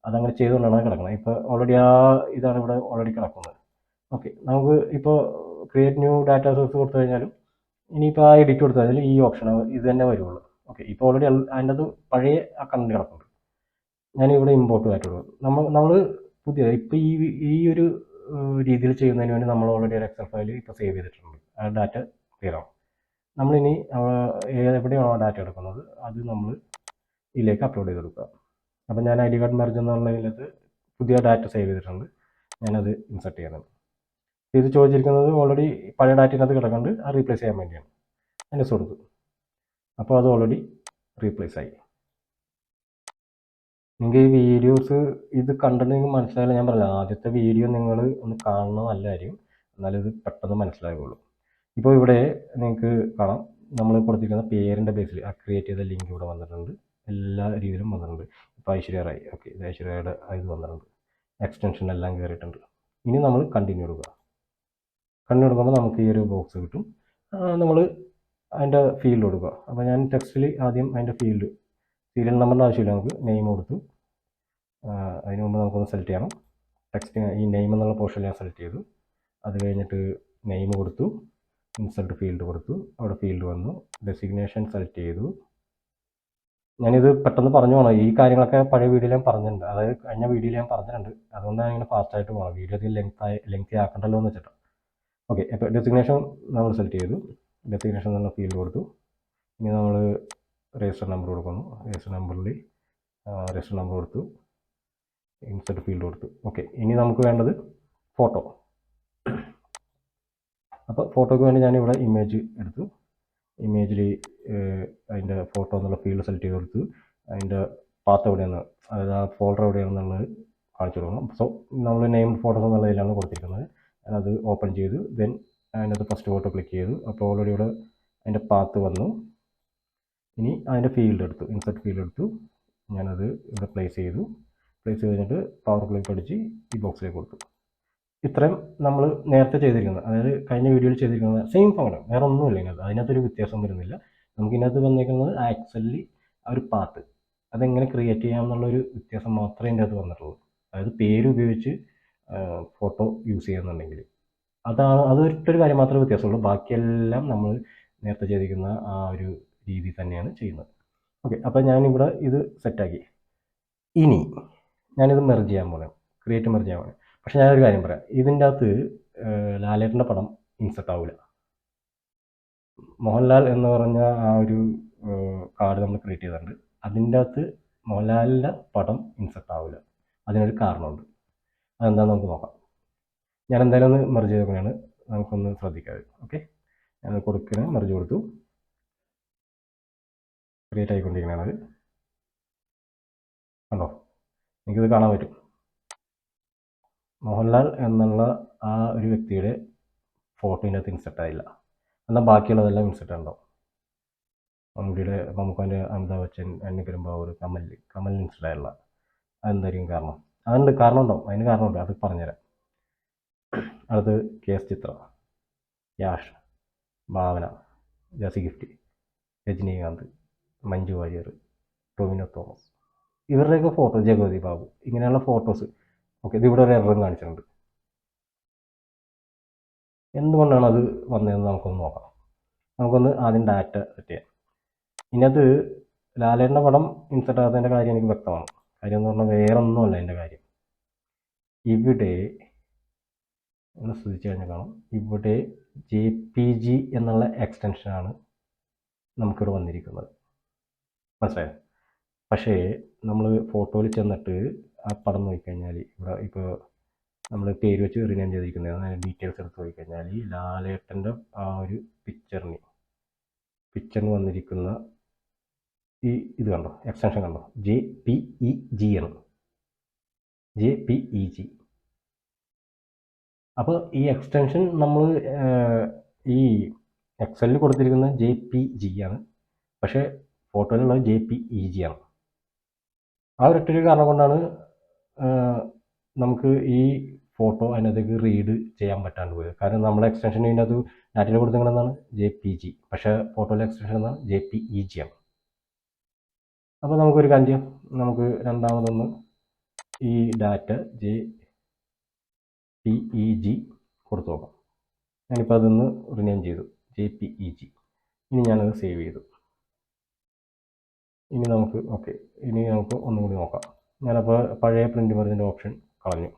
അതങ്ങനെ ചെയ്തുകൊണ്ടാണ് കിടക്കുന്നത്. ഇപ്പോൾ ഓൾറെഡി ഇതാണ് ഇവിടെ ഓൾറെഡി കിടക്കുന്നത്. ഓക്കെ, നമുക്ക് ഇപ്പോൾ ക്രിയേറ്റ് ന്യൂ ഡാറ്റ സോഴ്സ് കൊടുത്തു കഴിഞ്ഞാലും ഇനിയിപ്പോൾ ആ എഡിറ്റ് കൊടുത്തു കഴിഞ്ഞാൽ ഈ ഓപ്ഷൻ ഇത് തന്നെ വരുള്ളൂ. ഓക്കെ, ഇപ്പോൾ ഓൾറെഡി അതിൻ്റെ അത് പഴയ ആ കണ്ടന്റ് കിടക്കുന്നുണ്ട്. ഞാനിവിടെ ഇമ്പോർട്ട് ഡാറ്റ കൊടുക്കും. നമ്മൾ പുതിയ ഇപ്പോൾ ഈ ഒരു രീതിയിൽ ചെയ്യുന്നതിന് വേണ്ടി നമ്മൾ ഓൾറെഡി ഒരു എക്സൽ ഫയൽ ഇപ്പോൾ സേവ് ചെയ്തിട്ടുണ്ട്. ആ ഡാറ്റ ക്ലിയർ ആവും. നമ്മളിനി എവിടെയാണോ ഡാറ്റ എടുക്കുന്നത് അത് നമ്മൾ ഇതിലേക്ക് അപ്ലോഡ് ചെയ്ത് കൊടുക്കുക. അപ്പോൾ ഞാൻ ഐ ഡി കാർഡ് മെർജ് എന്നുള്ളതിനകത്ത് പുതിയ ഡാറ്റ സേവ് ചെയ്തിട്ടുണ്ട്, ഞാനത് ഇൻസർട്ട് ചെയ്യുന്നത്. ഇത് ചോദിച്ചിരിക്കുന്നത് ഓൾറെഡി പഴയ ഡാറ്റയിനകത്ത് കിടക്കുന്നുണ്ട്, അത് റീപ്ലേസ് ചെയ്യാൻ വേണ്ടിയാണ്. അതിൻ്റെ കൊടുത്തു. അപ്പോൾ അത് ഓൾറെഡി റീപ്ലേസ് ആയി. നിങ്ങൾക്ക് ഈ വീഡിയോസ് ഇത് കണ്ടിട്ടുണ്ടെങ്കിൽ മനസ്സിലായാലും ഞാൻ പറഞ്ഞില്ല, ആദ്യത്തെ വീഡിയോ നിങ്ങൾ ഒന്ന് കാണണം നല്ലതായിരിക്കും, എന്നാലും ഇത് പെട്ടെന്ന് മനസ്സിലാകുള്ളൂ. ഇപ്പോൾ ഇവിടെ നിങ്ങൾക്ക് കാണാം നമ്മൾ കൊടുത്തിരിക്കുന്ന പേരിൻ്റെ ബേസിൽ ആ ക്രിയേറ്റ് ചെയ്ത ലിങ്ക് ഇവിടെ വന്നിട്ടുണ്ട്, എല്ലാ രീതിയിലും വന്നിട്ടുണ്ട്. ഇപ്പോൾ ഐശ്വര്യ റായ്, ഓക്കെ, ഇത് ഐശ്വര്യയുടെ ഇത് വന്നിട്ടുണ്ട്, എക്സ്റ്റൻഷൻ എല്ലാം കയറിയിട്ടുണ്ട്. ഇനി നമ്മൾ കണ്ടിന്യൂ കൊടുക്കുക. കണ്ടിന്യൂ കൊടുക്കുമ്പോൾ നമുക്ക് ഈ ഒരു ബോക്സ് കിട്ടും. നമ്മൾ അതിൻ്റെ ഫീൽഡ് കൊടുക്കുക. അപ്പോൾ ഞാൻ ടെക്സ്റ്റിൽ ആദ്യം അതിൻ്റെ ഫീൽഡ്, സീരിയൽ നമ്പറിൻ്റെ ആവശ്യമില്ല, നമുക്ക് നെയിം കൊടുത്തു. അതിന് മുമ്പ് നമുക്കൊന്ന് സെലക്ട് ചെയ്യണം. ടെക്സ്റ്റ് ഈ നെയിം എന്നുള്ള പോർഷൻ ഞാൻ സെലക്ട് ചെയ്തു. അത് കഴിഞ്ഞിട്ട് നെയിം കൊടുത്തു, ഇൻസർട്ട് ഫീൽഡ് കൊടുത്തു, അവിടെ ഫീൽഡ് വന്നു, ഡെസിഗ്നേഷൻ സെലക്ട് ചെയ്തു. ഞാനിത് പെട്ടെന്ന് പറഞ്ഞു പോകണം, ഈ കാര്യങ്ങളൊക്കെ പഴയ വീഡിയോയിൽ ഞാൻ പറഞ്ഞിട്ടുണ്ട്, അതായത് കഴിഞ്ഞ വീഡിയോയിൽ ഞാൻ പറഞ്ഞിട്ടുണ്ട്. അതുകൊണ്ടാണ് ഇങ്ങനെ ഫാസ്റ്റായിട്ട് പോകണം, വീഡിയോ അധികം ലെങ്തി ആക്കണ്ടല്ലോ എന്ന് വെച്ചിട്ട്. ഓക്കെ, അപ്പോൾ ഡെസിഗ്നേഷൻ നമ്മൾ സെലക്ട് ചെയ്തു, ഡെസിഗ്നേഷൻ എന്നുള്ള ഫീൽഡ് കൊടുത്തു. ഇനി നമ്മൾ രജിസ്റ്റർ നമ്പർ കൊടുക്കുന്നു, രജിസ്റ്റർ നമ്പർ കൊടുത്തു, ഇൻസർട്ട് ഫീൽഡ് കൊടുത്തു. ഓക്കെ, ഇനി നമുക്ക് വേണ്ടത് ഫോട്ടോ. അപ്പോൾ ഫോട്ടോയ്ക്ക് വേണ്ടി ഞാനിവിടെ ഇമേജ് എടുത്തു. ഇമേജിൽ അതിൻ്റെ ഫോട്ടോ എന്നുള്ള ഫീൽഡ് സെലക്ട് ചെയ്ത് കൊടുത്തു. അതിൻ്റെ പാത്ത് എവിടെയാണ്, അതായത് ആ ഫോൾഡർ എവിടെയാണെന്നുള്ളത് കാണിച്ചു കൊടുക്കണം. സോ നമ്മൾ നെയിം ഫോട്ടോസ് എന്നുള്ളതിലാണ് കൊടുത്തിരിക്കുന്നത്. അത് ഓപ്പൺ ചെയ്തു. ദെൻ അതിനകത്ത് ഫസ്റ്റ് ഫോട്ടോ ക്ലിക്ക് ചെയ്തു. അപ്പോൾ ഓൾറെഡി ഇവിടെ അതിൻ്റെ പാത്ത് വന്നു. ഇനി അതിൻ്റെ ഫീൽഡ് എടുത്തു, ഇൻസർട്ട് ഫീൽഡ് എടുത്തു. ഞാനത് ഇവിടെ പ്ലേസ് ചെയ്തു. പ്ലേസ് ചെയ്ത് കഴിഞ്ഞിട്ട് പവർ ക്ലിക്ക് അടിച്ച് ഈ ബോക്സിലേക്ക് കൊടുത്തു. ഇത്രയും നമ്മൾ നേരത്തെ ചെയ്തിരിക്കുന്നത്, അതായത് കഴിഞ്ഞ വീഡിയോയിൽ ചെയ്തിരിക്കുന്നത് സെയിം ഫംഗ്ഷൻ, വേറെ ഒന്നുമില്ല ഇതിനകത്ത്. അതിനകത്തൊരു വ്യത്യാസം വരുന്നില്ല. നമുക്ക് ഇതിനകത്ത് വന്നിരിക്കുന്നത് ആക്ച്വലി ആ ഒരു പാത്ത് അതെങ്ങനെ ക്രിയേറ്റ് ചെയ്യാം എന്നുള്ളൊരു വ്യത്യാസം മാത്രമേ ഇതിൻ്റെ അകത്ത് വന്നിട്ടുള്ളൂ. അതായത് പേര് ഉപയോഗിച്ച് ഫോട്ടോ യൂസ് ചെയ്യുന്നുണ്ടെങ്കിൽ അതൊരു കാര്യം മാത്രമേ വ്യത്യാസമുള്ളൂ. ബാക്കിയെല്ലാം നമ്മൾ നേരത്തെ ചെയ്തിരിക്കുന്ന ആ ഒരു രീതി തന്നെയാണ് ചെയ്യുന്നത്. ഓക്കെ, അപ്പോൾ ഞാനിവിടെ ഇത് സെറ്റാക്കി. ഇനി ഞാനിത് മെർജ് ചെയ്യാൻ പോകണം, ക്രിയേറ്റ് മെർജ് ചെയ്യാൻ പോകണം. പക്ഷെ ഞാനൊരു കാര്യം പറയാം, ഇതിൻ്റെ അകത്ത് ലാലേട്ടൻ്റെ പടം ഇൻസെർട്ട് ആവില്ല. മോഹൻലാൽ എന്ന് പറഞ്ഞ ആ ഒരു കാർഡ് നമ്മൾ ക്രിയേറ്റ് ചെയ്തിട്ടുണ്ട്. അതിൻ്റെ അകത്ത് മോഹൻലാലിൻ്റെ പടം ഇൻസെർട്ട് ആവില്ല. അതിനൊരു കാരണമുണ്ട്. അതെന്താണെന്ന് നമുക്ക് നോക്കാം. ഞാൻ എന്തായാലും ഒന്ന് മെർജ് ചെയ്തേക്കുകയാണ്, നമുക്കൊന്ന് ശ്രദ്ധിക്കാതെ. ഓക്കെ, ഞാൻ കൊടുക്കുന്ന മെർജ് കൊടുത്തു, ക്രിയേറ്റ് ആയിക്കൊണ്ടിരിക്കുകയാണ്. അത് കണ്ടോ, എനിക്കിത് കാണാൻ പറ്റും. മോഹൻലാൽ എന്നുള്ള ആ ഒരു വ്യക്തിയുടെ ഫോട്ടോ ഇതിനകത്ത് ഇൻസെർട്ട് ആയില്ല. എന്നാൽ ബാക്കിയുള്ളതെല്ലാം ഇൻസെർട്ട് ഉണ്ടാവും. മമ്മൂട്ടിയുടെ, മമ്മൂക്കാൻ്റെ, അമിതാഭ് ബച്ചൻ, അന്നി പെരുമ്പാവൂർ, കമൽ ഇൻസെർട്ട് ആയില്ല. അതെന്തായിരിക്കും കാരണം? അതുണ്ട്, കാരണം ഉണ്ടാവും, അതിന് കാരണമുണ്ട്, അത് പറഞ്ഞുതരാം. അടുത്ത് KS ചിത്ര, യാഷ്, ഭാവന, ജാസി ഗിഫ്റ്റ്, രജനീകാന്ത്, മഞ്ജു വാര്യർ, ടൊവിനോ തോമസ്, ഇവരുടെയൊക്കെ ഫോട്ടോ, ജഗവതി ബാബു, ഇങ്ങനെയുള്ള ഫോട്ടോസ്. ഓക്കെ, ഇതിവിടെ ഒരു എററും കാണിച്ചിട്ടുണ്ട്. എന്തുകൊണ്ടാണ് അത് വന്നതെന്ന് നമുക്കൊന്ന് നോക്കാം. നമുക്കൊന്ന് ആദ്യം ഡാറ്റ സെറ്റ് ചെയ്യാം. ഇതിനകത്ത് ലാലേട്ടൻ്റെ പടം ഇൻസെർട്ട് ആകാത്തതിൻ്റെ കാര്യം എനിക്ക് വ്യക്തമാണ്. കാര്യം എന്ന് പറഞ്ഞാൽ വേറെ ഒന്നുമല്ല എൻ്റെ കാര്യം. ഇവിടെ ഒന്ന് ശ്രദ്ധിച്ചു കഴിഞ്ഞാൽ കാണാം, ഇവിടെ JPG എന്നുള്ള എക്സ്റ്റൻഷനാണ് നമുക്കിവിടെ വന്നിരിക്കുന്നത്. മനസ്സിലായോ? പക്ഷേ നമ്മൾ ഫോട്ടോയിൽ ചെന്നിട്ട് ആ പടം നോക്കിക്കഴിഞ്ഞാൽ ഇവിടെ ഇപ്പോൾ നമ്മൾ പേര് വെച്ച് റിനെയിം ചെയ്തിരിക്കുന്നത്, അതിൻ്റെ ഡീറ്റെയിൽസ് എടുത്ത് നോക്കിക്കഴിഞ്ഞാൽ ലാലേട്ടൻ്റെ ആ ഒരു പിക്ചറിന് വന്നിരിക്കുന്ന ഈ ഇത് കണ്ടോ, എക്സ്റ്റൻഷൻ കണ്ടോ, JPEG ആണ്, JPEG. അപ്പോൾ ഈ എക്സ്റ്റൻഷൻ നമ്മൾ ഈ എക്സലിൽ കൊടുത്തിരിക്കുന്ന JPG ആണ്, പക്ഷേ ഫോട്ടോയിലുള്ളത് JPEG ആണ്. ആ ഒരൊറ്റൊരു കാരണം കൊണ്ടാണ് നമുക്ക് ഈ ഫോട്ടോ അതിനകത്തേക്ക് റീഡ് ചെയ്യാൻ പറ്റാണ്ട് പോയത്. കാരണം നമ്മുടെ എക്സ്റ്റൻഷൻ ഇതിനകത്ത് ഡാറ്റയിൽ കൊടുത്തിരിക്കുന്നതാണ് JPG, പക്ഷേ ഫോട്ടോയിലെ എക്സ്റ്റൻഷൻ എന്താണ് JPEG ആണ്. അപ്പോൾ നമുക്കൊരു കാര്യം ചെയ്യാം, നമുക്ക് രണ്ടാമതൊന്ന് ഈ ഡാറ്റ JPEG കൊടുത്തു നോക്കാം. ഞാനിപ്പോൾ അതൊന്ന് റിനെയിം ചെയ്തു, JPEG. ഇനി ഞാനത് സേവ് ചെയ്തു. ഇനി നമുക്ക് ഒന്നും കൂടി നോക്കാം. ഞാനപ്പോൾ പഴയ പ്രിൻ്റ് മെർജിൻ്റെ ഓപ്ഷൻ കളഞ്ഞു,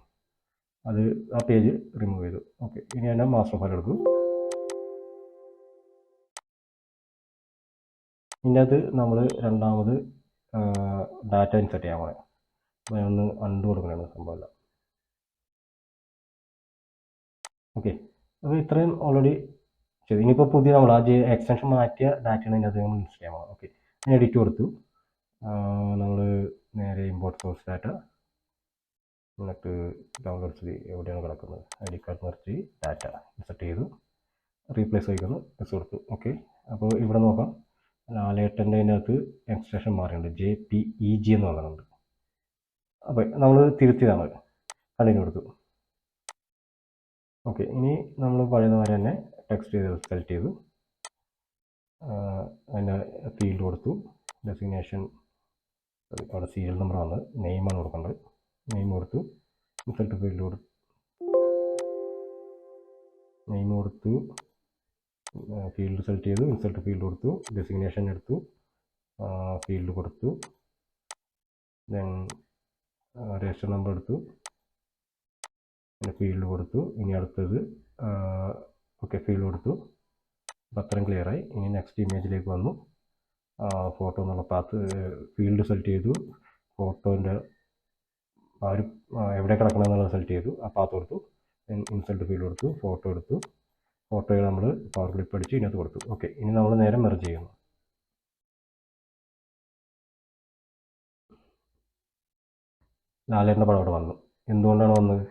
അത് ആ പേജ് റിമൂവ് ചെയ്തു. ഓക്കെ, ഇനി ഞാൻ മാസ്റ്റർ ഫയൽ എടുത്തു. ഇതിനകത്ത് നമ്മൾ രണ്ടാമത് ഡാറ്റ ഇൻസെർട്ട് ചെയ്യാൻ പോകണം. അപ്പോൾ ഞാൻ ഒന്ന് അൺഡു കൊടുക്കണതാണ് സംഭവമല്ല. ഓക്കെ, അപ്പോൾ ഇത്രയും ഓൾറെഡി ചെയ്തു. ഇനിയിപ്പോൾ പുതിയ നമ്മൾ ആ എക്സ്റ്റൻഷൻ മാറ്റിയ ഡാറ്റയാണ് ഇതിനകത്ത് നമ്മൾ ഇൻസ്റ്റോൾ ചെയ്യാൻ പോകണം. ഓക്കെ, ഞാൻ എഡിറ്റ് കൊടുത്തു. നമ്മൾ നേരെ ഇമ്പോർട്ട് സോഴ്സ് ഡാറ്റ, എന്നിട്ട് ഡൗൺലോഡ്സ് എവിടെയാണ് കിടക്കുന്നത്, ID കാർഡ് നിർത്തി ഡാറ്റ ഇൻസെർട്ട് ചെയ്തു, റീപ്ലേസ് വയ്ക്കുന്നു, എസ് കൊടുത്തു. ഓക്കെ, അപ്പോൾ ഇവിടെ നോക്കാം, ലാലേട്ടൻ്റെ അതിനകത്ത് എക്സ്റ്റൻഷൻ മാറിയിട്ടുണ്ട്, JPEG എന്ന് പറയുന്നുണ്ട്. അപ്പോൾ നമ്മൾ തിരുത്തിയതാണ്, കണ്ടിന്യൂ കൊടുത്തു. ഓക്കെ, ഇനി നമ്മൾ പഴയതുപോലെ തന്നെ ടെക്സ്റ്റ് സെലക്ട് ചെയ്തു, അതിൻ്റെ ഫീൽഡ് കൊടുത്തു, ഡെസിഗ്നേഷൻ അവിടെ സീരിയൽ നമ്പർ വന്നത്, നെയിമാണ് കൊടുക്കേണ്ടത്, നെയിം കൊടുത്തു, ഇൻസെർട്ട് ഫീൽഡ് കൊടുത്തു, നെയിം കൊടുത്തു, ഫീൽഡ് സെലക്ട് ചെയ്തു, ഇൻസെർട്ട് ഫീൽഡ് കൊടുത്തു, ഡെസിഗ്നേഷൻ എടുത്തു, ഫീൽഡ് കൊടുത്തു, ദെൻ രജിസ്റ്റർ നമ്പർ എടുത്തു, ഫീൽഡ് കൊടുത്തു. ഇനി അടുത്തത് ഓക്കെ, ഫീൽഡ് കൊടുത്തു. അപ്പോൾ അത്രയും ക്ലിയറായി. ഇനി നെക്സ്റ്റ് ഇമേജിലേക്ക് വന്നു, ഫോട്ടോ എന്നുള്ള പാത്ത് ഫീൽഡ് സെലക്ട് ചെയ്തു, ഫോട്ടോൻ്റെ ആ ഒരു എവിടെ കിടക്കണം എന്നുള്ളത് സെലക്ട് ചെയ്തു, ആ പാത്ത് കൊടുത്തു, ഇൻസെർട്ട് ഫീൽഡ് കൊടുത്തു, ഫോട്ടോ എടുത്തു, ഫോട്ടോയിൽ നമ്മൾ പവർ ക്ലിപ്പ് അടിച്ച് ഇതിനകത്ത് കൊടുത്തു. ഓക്കെ, ഇനി നമ്മൾ നേരെ മെർജ് ചെയ്യുന്നു. ലാലേട്ടൻ്റെ പടം അവിടെ വന്നു. എന്തുകൊണ്ടാണ് വന്നത്?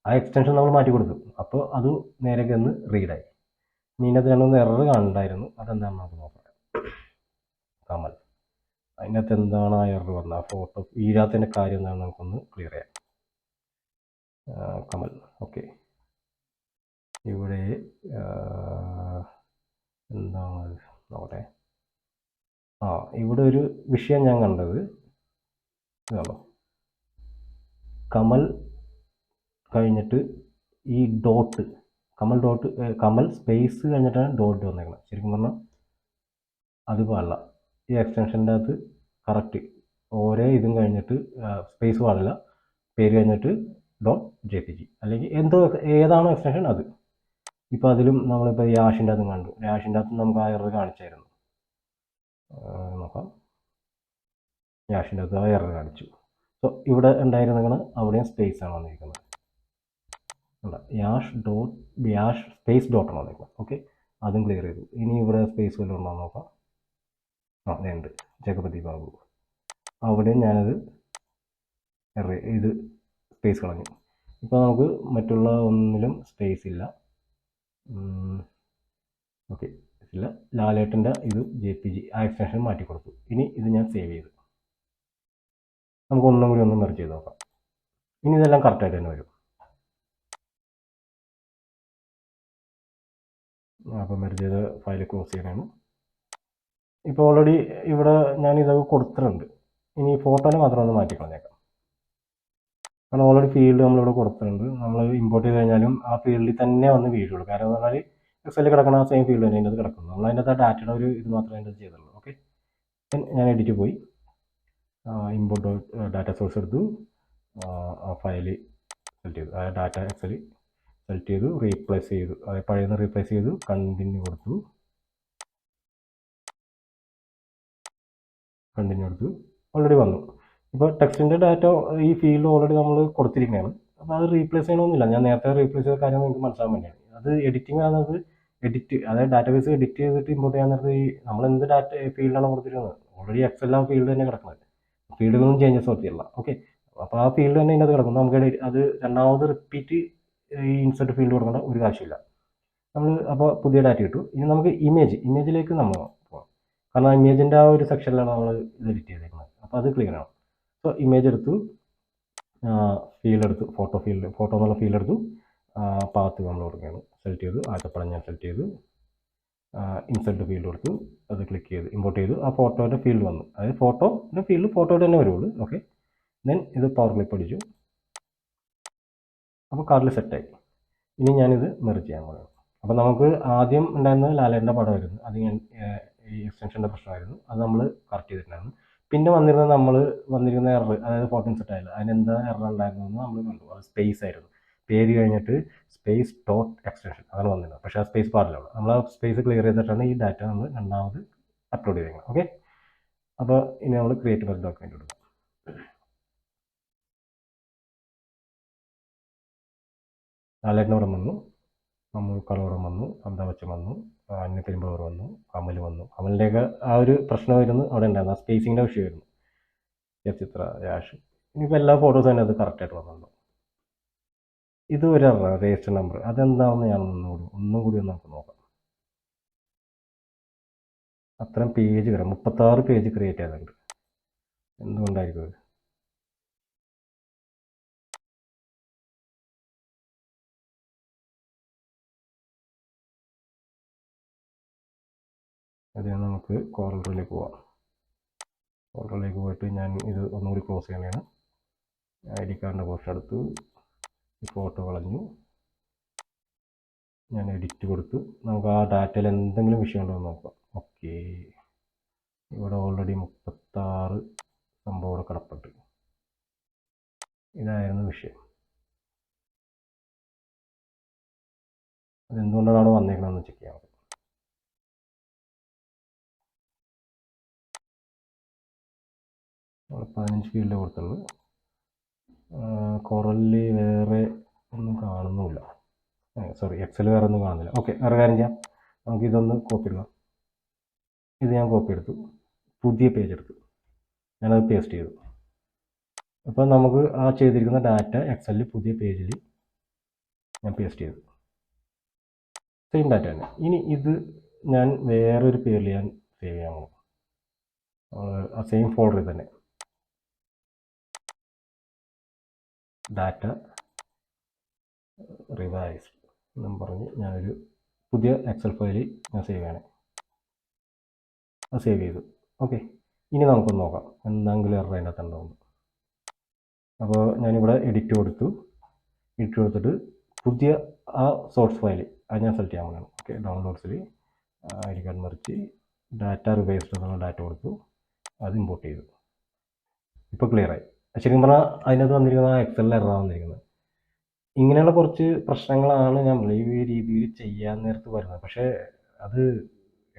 ആ എക്സ്റ്റൻഷൻ നമ്മൾ മാറ്റി കൊടുത്തു, അപ്പോൾ അത് നേരെ ഒന്ന് റീഡായി. ഇനി ഇതിനകത്ത് ഞാനൊന്ന് എറർ കാണുന്നുണ്ടായിരുന്നു, അതെന്താണെന്ന് നമുക്ക് നോക്കാം. കമൽ, അതിനകത്ത് എന്താണ് ആ എറർ വന്നത്, ആ ഫോട്ടോ ഈരാത്തതിൻ്റെ കാര്യം എന്താണെന്ന് നമുക്കൊന്ന് ക്ലിയർ ചെയ്യാം. കമൽ, ഓക്കെ, ഇവിടെ എന്താണ് നോക്കട്ടെ. ഇവിടെ ഒരു വിഷയം ഞാൻ കണ്ടത് ഇതാണോ, കമൽ കഴിഞ്ഞിട്ട് ഈ ഡോട്ട്, കമൽ സ്പേസ് കഴിഞ്ഞിട്ടാണ് ഡോട്ട് വന്നേക്കുന്നത്. ശരിക്കും പറഞ്ഞാൽ അത് പാടില്ല. ഈ എക്സ്റ്റൻഷൻ്റെ അകത്ത് കറക്റ്റ് ഓരോ ഇതും കഴിഞ്ഞിട്ട് സ്പേസ് പാടില്ല, പേര് കഴിഞ്ഞിട്ട് .jpg അല്ലെങ്കിൽ ഏതാണോ എക്സ്റ്റൻഷൻ അത്. ഇപ്പോൾ അതിലും നമ്മളിപ്പോൾ യാഷിൻ്റെ അതും കണ്ടു. യാഷിൻ്റെ അകത്ത് നമുക്ക് ആ എറർ കാണിച്ചായിരുന്നു. നോക്കാം. യാഷിൻ്റെ അകത്ത് ആ എറർ കാണിച്ചു. സോ ഇവിടെ ഉണ്ടായിരുന്നത് അവിടെയും സ്പേസ് ആണ് വന്നിരിക്കുന്നത്. യാഷ് സ്പേസ് ഡോട്ട് ആണ് വന്നിരിക്കുന്നത്. ഓക്കെ, അതും ക്ലിയർ ചെയ്തു. ഇനി ഇവിടെ സ്പേസ് വല്ലതും ഉണ്ടോ നോക്കാം. ഉണ്ട്, ജഗപതി ബാബു. അവിടെയും ഞാനത് ഇത് സ്പേസ് കളഞ്ഞു. ഇപ്പോൾ നമുക്ക് മറ്റുള്ള ഒന്നിലും സ്പേസ് ഇല്ല. ഓക്കെ, ഇല്ല. ലാലേട്ടൻ്റെ ഇത് JPG ആ എക്സ്റ്റൻഷൻ മാറ്റി കൊടുത്തു. ഇനി ഇത് ഞാൻ സേവ് ചെയ്തു. നമുക്ക് ഒന്നും കൂടി ഒന്ന് മെർജ് ചെയ്ത് നോക്കാം. ഇനി ഇതെല്ലാം കറക്റ്റായിട്ട് തന്നെ വരും. അപ്പോൾ മെർജ് ചെയ്ത് ഫയൽ ക്ലോസ് ചെയ്യണമാണ്. ഇപ്പോൾ ഓൾറെഡി ഇവിടെ ഞാൻ ഇതൊക്കെ കൊടുത്തിട്ടുണ്ട്. ഇനി ഫോട്ടോനെ മാത്രം ഒന്ന് മാറ്റി കളഞ്ഞേക്കാം. കാരണം ഓൾറെഡി ഫീൽഡ് നമ്മളിവിടെ കൊടുത്തിട്ടുണ്ട്. നമ്മൾ ഇമ്പോർട്ട് ചെയ്ത് കഴിഞ്ഞാലും ആ ഫീൽഡിൽ തന്നെ വന്ന് വീഴുള്ളൂ. കാരണം എന്ന് പറഞ്ഞാൽ എക്സലിൽ കിടക്കുന്ന ആ സെയിം ഫീൽഡ് തന്നെ അതിൻ്റെ അത് കിടക്കുന്നു. നമ്മൾ അതിൻ്റെ ആ ഡാറ്റയുടെ ഒരു ഇത് മാത്രമേ അതിൻ്റെ അത് ചെയ്തുള്ളൂ. ഓക്കെ, ഞാൻ എഡിറ്റ് പോയി ഇമ്പോർട്ട് ഡാറ്റ സോഴ്സ് എടുത്തു. ആ ഫയൽ സെലക്ട് ചെയ്തു. ആ ഡാറ്റ എക്സൽ സെലക്ട് ചെയ്തു, റീപ്ലേസ് ചെയ്തു. അത് പഴയ റീപ്ലേസ് ചെയ്തു, കണ്ടിന്യൂ കൊടുത്തു. ഓൾറെഡി വന്നു. ഇപ്പോൾ ടെക്സ്റ്റിൻ്റെ ഡാറ്റ ഈ ഫീൽഡ് ഓൾറെഡി നമ്മൾ കൊടുത്തിരിക്കുകയാണ്. അപ്പോൾ അത് റീപ്ലേസ് ചെയ്യണമെന്നില്ല. ഞാൻ നേരത്തെ റീപ്ലേസ് ചെയ്ത കാര്യം നിങ്ങൾക്ക് മനസ്സിലാൻ വേണ്ടിയാണ്. അത് എഡിറ്റിംഗ് ആണത്. അതായത് ഡാറ്റാബേസ് എഡിറ്റ് ചെയ്തിട്ട് ഇമ്പോർട്ട് ചെയ്യാൻ നേരത്ത് നമ്മൾ എന്ത് ഡാറ്റ ഫീൽഡാണ് കൊടുത്തിരിക്കുന്നത് ഓൾറെഡി എക്സൽ ആ ഫീൽഡ് തന്നെ കിടക്കുന്നത്. ഫീൽഡുകളൊന്നും ചേഞ്ചസ് വരുത്തില്ല. ഓക്കെ, അപ്പോൾ ആ ഫീൽഡ് തന്നെ ഇതിനകത്ത് കിടക്കുന്നു. നമുക്ക് അത് രണ്ടാമത് റിപ്പീറ്റ് ഈ ഇൻസെർട്ട് ഫീൽഡ് കൊടുക്കേണ്ട ഒരു ആവശ്യമില്ല. നമ്മൾ അപ്പോൾ പുതിയ ഡാറ്റ കിട്ടും. ഇനി നമുക്ക് ഇമേജിലേക്ക് നമ്മൾ പോകാം. കാരണം ഇമേജിൻ്റെ ആ ഒരു സെക്ഷനിലാണ് നമ്മൾ ഇത് എഡിറ്റ് ചെയ്തേക്കുന്നത്. അപ്പോൾ അത് ക്ലിയർ ആണ്. സോ ഇമേജ് എടുത്തു, ഫീൽഡ് എടുത്തു, ഫോട്ടോ എന്നുള്ള ഫീൽഡ് എടുത്തു. പാത്ത് നമ്മൾ കൊടുക്കുകയാണ്. സെലക്ട് ചെയ്തു, ആറ്റപ്പഴം ഞാൻ സെലക്ട് ചെയ്തു, ഇൻസെർട്ട് ഫീൽഡ് കൊടുത്തു. അത് ക്ലിക്ക് ചെയ്ത് ഇമ്പോർട്ട് ചെയ്തു. ആ ഫോട്ടോയുടെ ഫീൽഡ് വന്നു. അതായത് ഫോട്ടോയുടെ ഫീൽഡ് ഫോട്ടോയുടെ തന്നെ വരുള്ളൂ. ഓക്കെ, ദെൻ ഇത് പവർ ക്ലിപ്പ് അടിച്ചു. അപ്പോൾ കാർഡിൽ സെറ്റായി. ഇനി ഞാനിത് മെർജ് ചെയ്യാൻ പോകുന്നു. അപ്പോൾ നമുക്ക് ആദ്യം ഉണ്ടായിരുന്നത് ലാലേട്ടൻ്റെ പടമായിരുന്നു. അത് ഞാൻ ഈ എക്സ്റ്റൻഷൻ്റെ പ്രശ്നമായിരുന്നു. അത് നമ്മൾ കറക്റ്റ് ചെയ്തിട്ടുണ്ടായിരുന്നു. പിന്നെ വന്നിരുന്ന എറർ, അതായത് ഫോട്ടോ ഇൻസെർട്ട് ആയില്ല, അതിനെന്താ എറർ ഉണ്ടായിരുന്നതെന്ന് നമ്മൾ കണ്ടു. അത് സ്പേസ് ആയിരുന്നു. പേര് കഴിഞ്ഞിട്ട് സ്പേസ് ഡോട്ട് എക്സ്റ്റൻഷൻ അതാണ് വന്നിരുന്നത്. പക്ഷേ ആ സ്പേസ് പാടില്ല. നമ്മൾ ആ സ്പേസ് ക്ലിയർ ചെയ്തിട്ടാണ് ഈ ഡാറ്റ നമ്മൾ രണ്ടാമത് അപ്ലോഡ് ചെയ്തേക്കുന്നത്. ഓക്കെ, അപ്പോൾ ഇനി നമ്മൾ ക്രിയേറ്റ് മെർജ് ഡോക്യുമെൻ്റ് കൊടുക്കാം. ലാലേട്ടനോടെ വന്നു, മമ്മൂക്കാടോടെ വന്നു, അമിതാഭ് ബച്ചൻ വന്നു, അന്യ പെരുമ്പാവൂർ വന്നു, കമൽ വന്നു. കമലിൻ്റെയൊക്കെ ആ ഒരു പ്രശ്നമായിരുന്നു അവിടെ ഉണ്ടായിരുന്നു. ആ സ്പേസിങ്ങിൻ്റെ വിഷയമായിരുന്നു. ചിത്ര, യാഷ്. ഇനിയിപ്പോൾ എല്ലാ ഫോട്ടോസും തന്നെ അത് കറക്റ്റായിട്ട് വന്നിട്ടുണ്ടോ. ഇത് ഒരു രജിസ്റ്റർ നമ്പർ, അതെന്താണെന്ന് ഞാൻ ഒന്നും കൂടി ഒന്ന് നമുക്ക് നോക്കാം. അത്രയും പേജ് 36 പേജ് ക്രിയേറ്റ് ചെയ്തിട്ടുണ്ട്. എന്തുകൊണ്ടായിരിക്കും അത്? അതിന് നമുക്ക് കോർണറിലേക്ക് പോവാം. കോർണറിലേക്ക് പോയിട്ട് ഞാൻ ഇത് ഒന്നുകൂടി ക്ലോസ് ചെയ്യണതാണ്. ID കാർഡിൻ്റെ പോർഷൻ എടുത്തു, ഫോട്ടോ കളഞ്ഞു, ഞാൻ എഡിറ്റ് കൊടുത്തു. നമുക്ക് ആ ഡാറ്റയിൽ എന്തെങ്കിലും വിഷയം ഉണ്ടോ എന്ന് നോക്കാം. ഓക്കെ, ഇവിടെ ഓൾറെഡി 36 സംഭവം ഇവിടെ കിടപ്പുണ്ട്. ഇതായിരുന്നു വിഷയം. അതെന്തുകൊണ്ടാണ് അവിടെ വന്നേക്കണമെന്ന് ചെക്ക് ചെയ്യാം. 15 ഫീൽഡ് കൊടുത്തുള്ളൂ. കൊറലിൽ വേറെ ഒന്നും കാണുന്നുമില്ല. സോറി, എക്സൽ വേറെ ഒന്നും കാണുന്നില്ല. ഓക്കെ, വേറെ കാര്യം ചെയ്യാം. നമുക്ക് ഇതൊന്ന് കോപ്പി എടുക്കാം. ഇത് ഞാൻ കോപ്പി എടുത്തു, പുതിയ പേജ് എടുത്തു, ഞാനത് പേസ്റ്റ് ചെയ്തു. അപ്പോൾ നമുക്ക് ആ ചെയ്തിരിക്കുന്ന ഡാറ്റ എക്സലിൽ പുതിയ പേജിൽ ഞാൻ പേസ്റ്റ് ചെയ്തു. സെയിം ഡാറ്റ തന്നെ. ഇനി ഇത് ഞാൻ വേറൊരു പേരിൽ ഞാൻ സേവ് ചെയ്യാൻ പോകും. ആ സെയിം ഫോൾഡറിൽ തന്നെ ഡാറ്റ റിവൈസ്ഡ് എന്നും പറഞ്ഞ് ഞാനൊരു പുതിയ എക്സൽ ഫയലിൽ ഞാൻ സേവ് ചെയ്യണേ. അത് സേവ് ചെയ്തു. ഓക്കെ, ഇനി നമുക്കൊന്ന് നോക്കാം എന്തെങ്കിലും എറർ അതിൻ്റെ അകത്ത് ഉണ്ടാവും. അപ്പോൾ ഞാനിവിടെ എഡിറ്റ് കൊടുത്തിട്ട് പുതിയ ആ സോഴ്സ് ഫയൽ അത് ഞാൻ സെലക്ട് ചെയ്യാൻ പോകുന്നതാണ്. ഓക്കെ, ഡൗൺലോഡ്സിൽ ID കാർഡ് മറിച്ച് ഡാറ്റ റിവൈസ്ഡ് എന്നുള്ള ഡാറ്റ കൊടുത്തു, അത് ഇമ്പോർട്ട് ചെയ്തു. ഇപ്പോൾ ക്ലിയറായി. ശരിക്കും പറഞ്ഞാൽ അതിനകത്ത് വന്നിരിക്കുന്ന ആ എക്സലിൽ എററാണ് വന്നിരിക്കുന്നത്. ഇങ്ങനെയുള്ള കുറച്ച് പ്രശ്നങ്ങളാണ് നമ്മൾ ഈ രീതിയിൽ ചെയ്യാൻ നേരത്ത് വരുന്നത്. പക്ഷേ അത്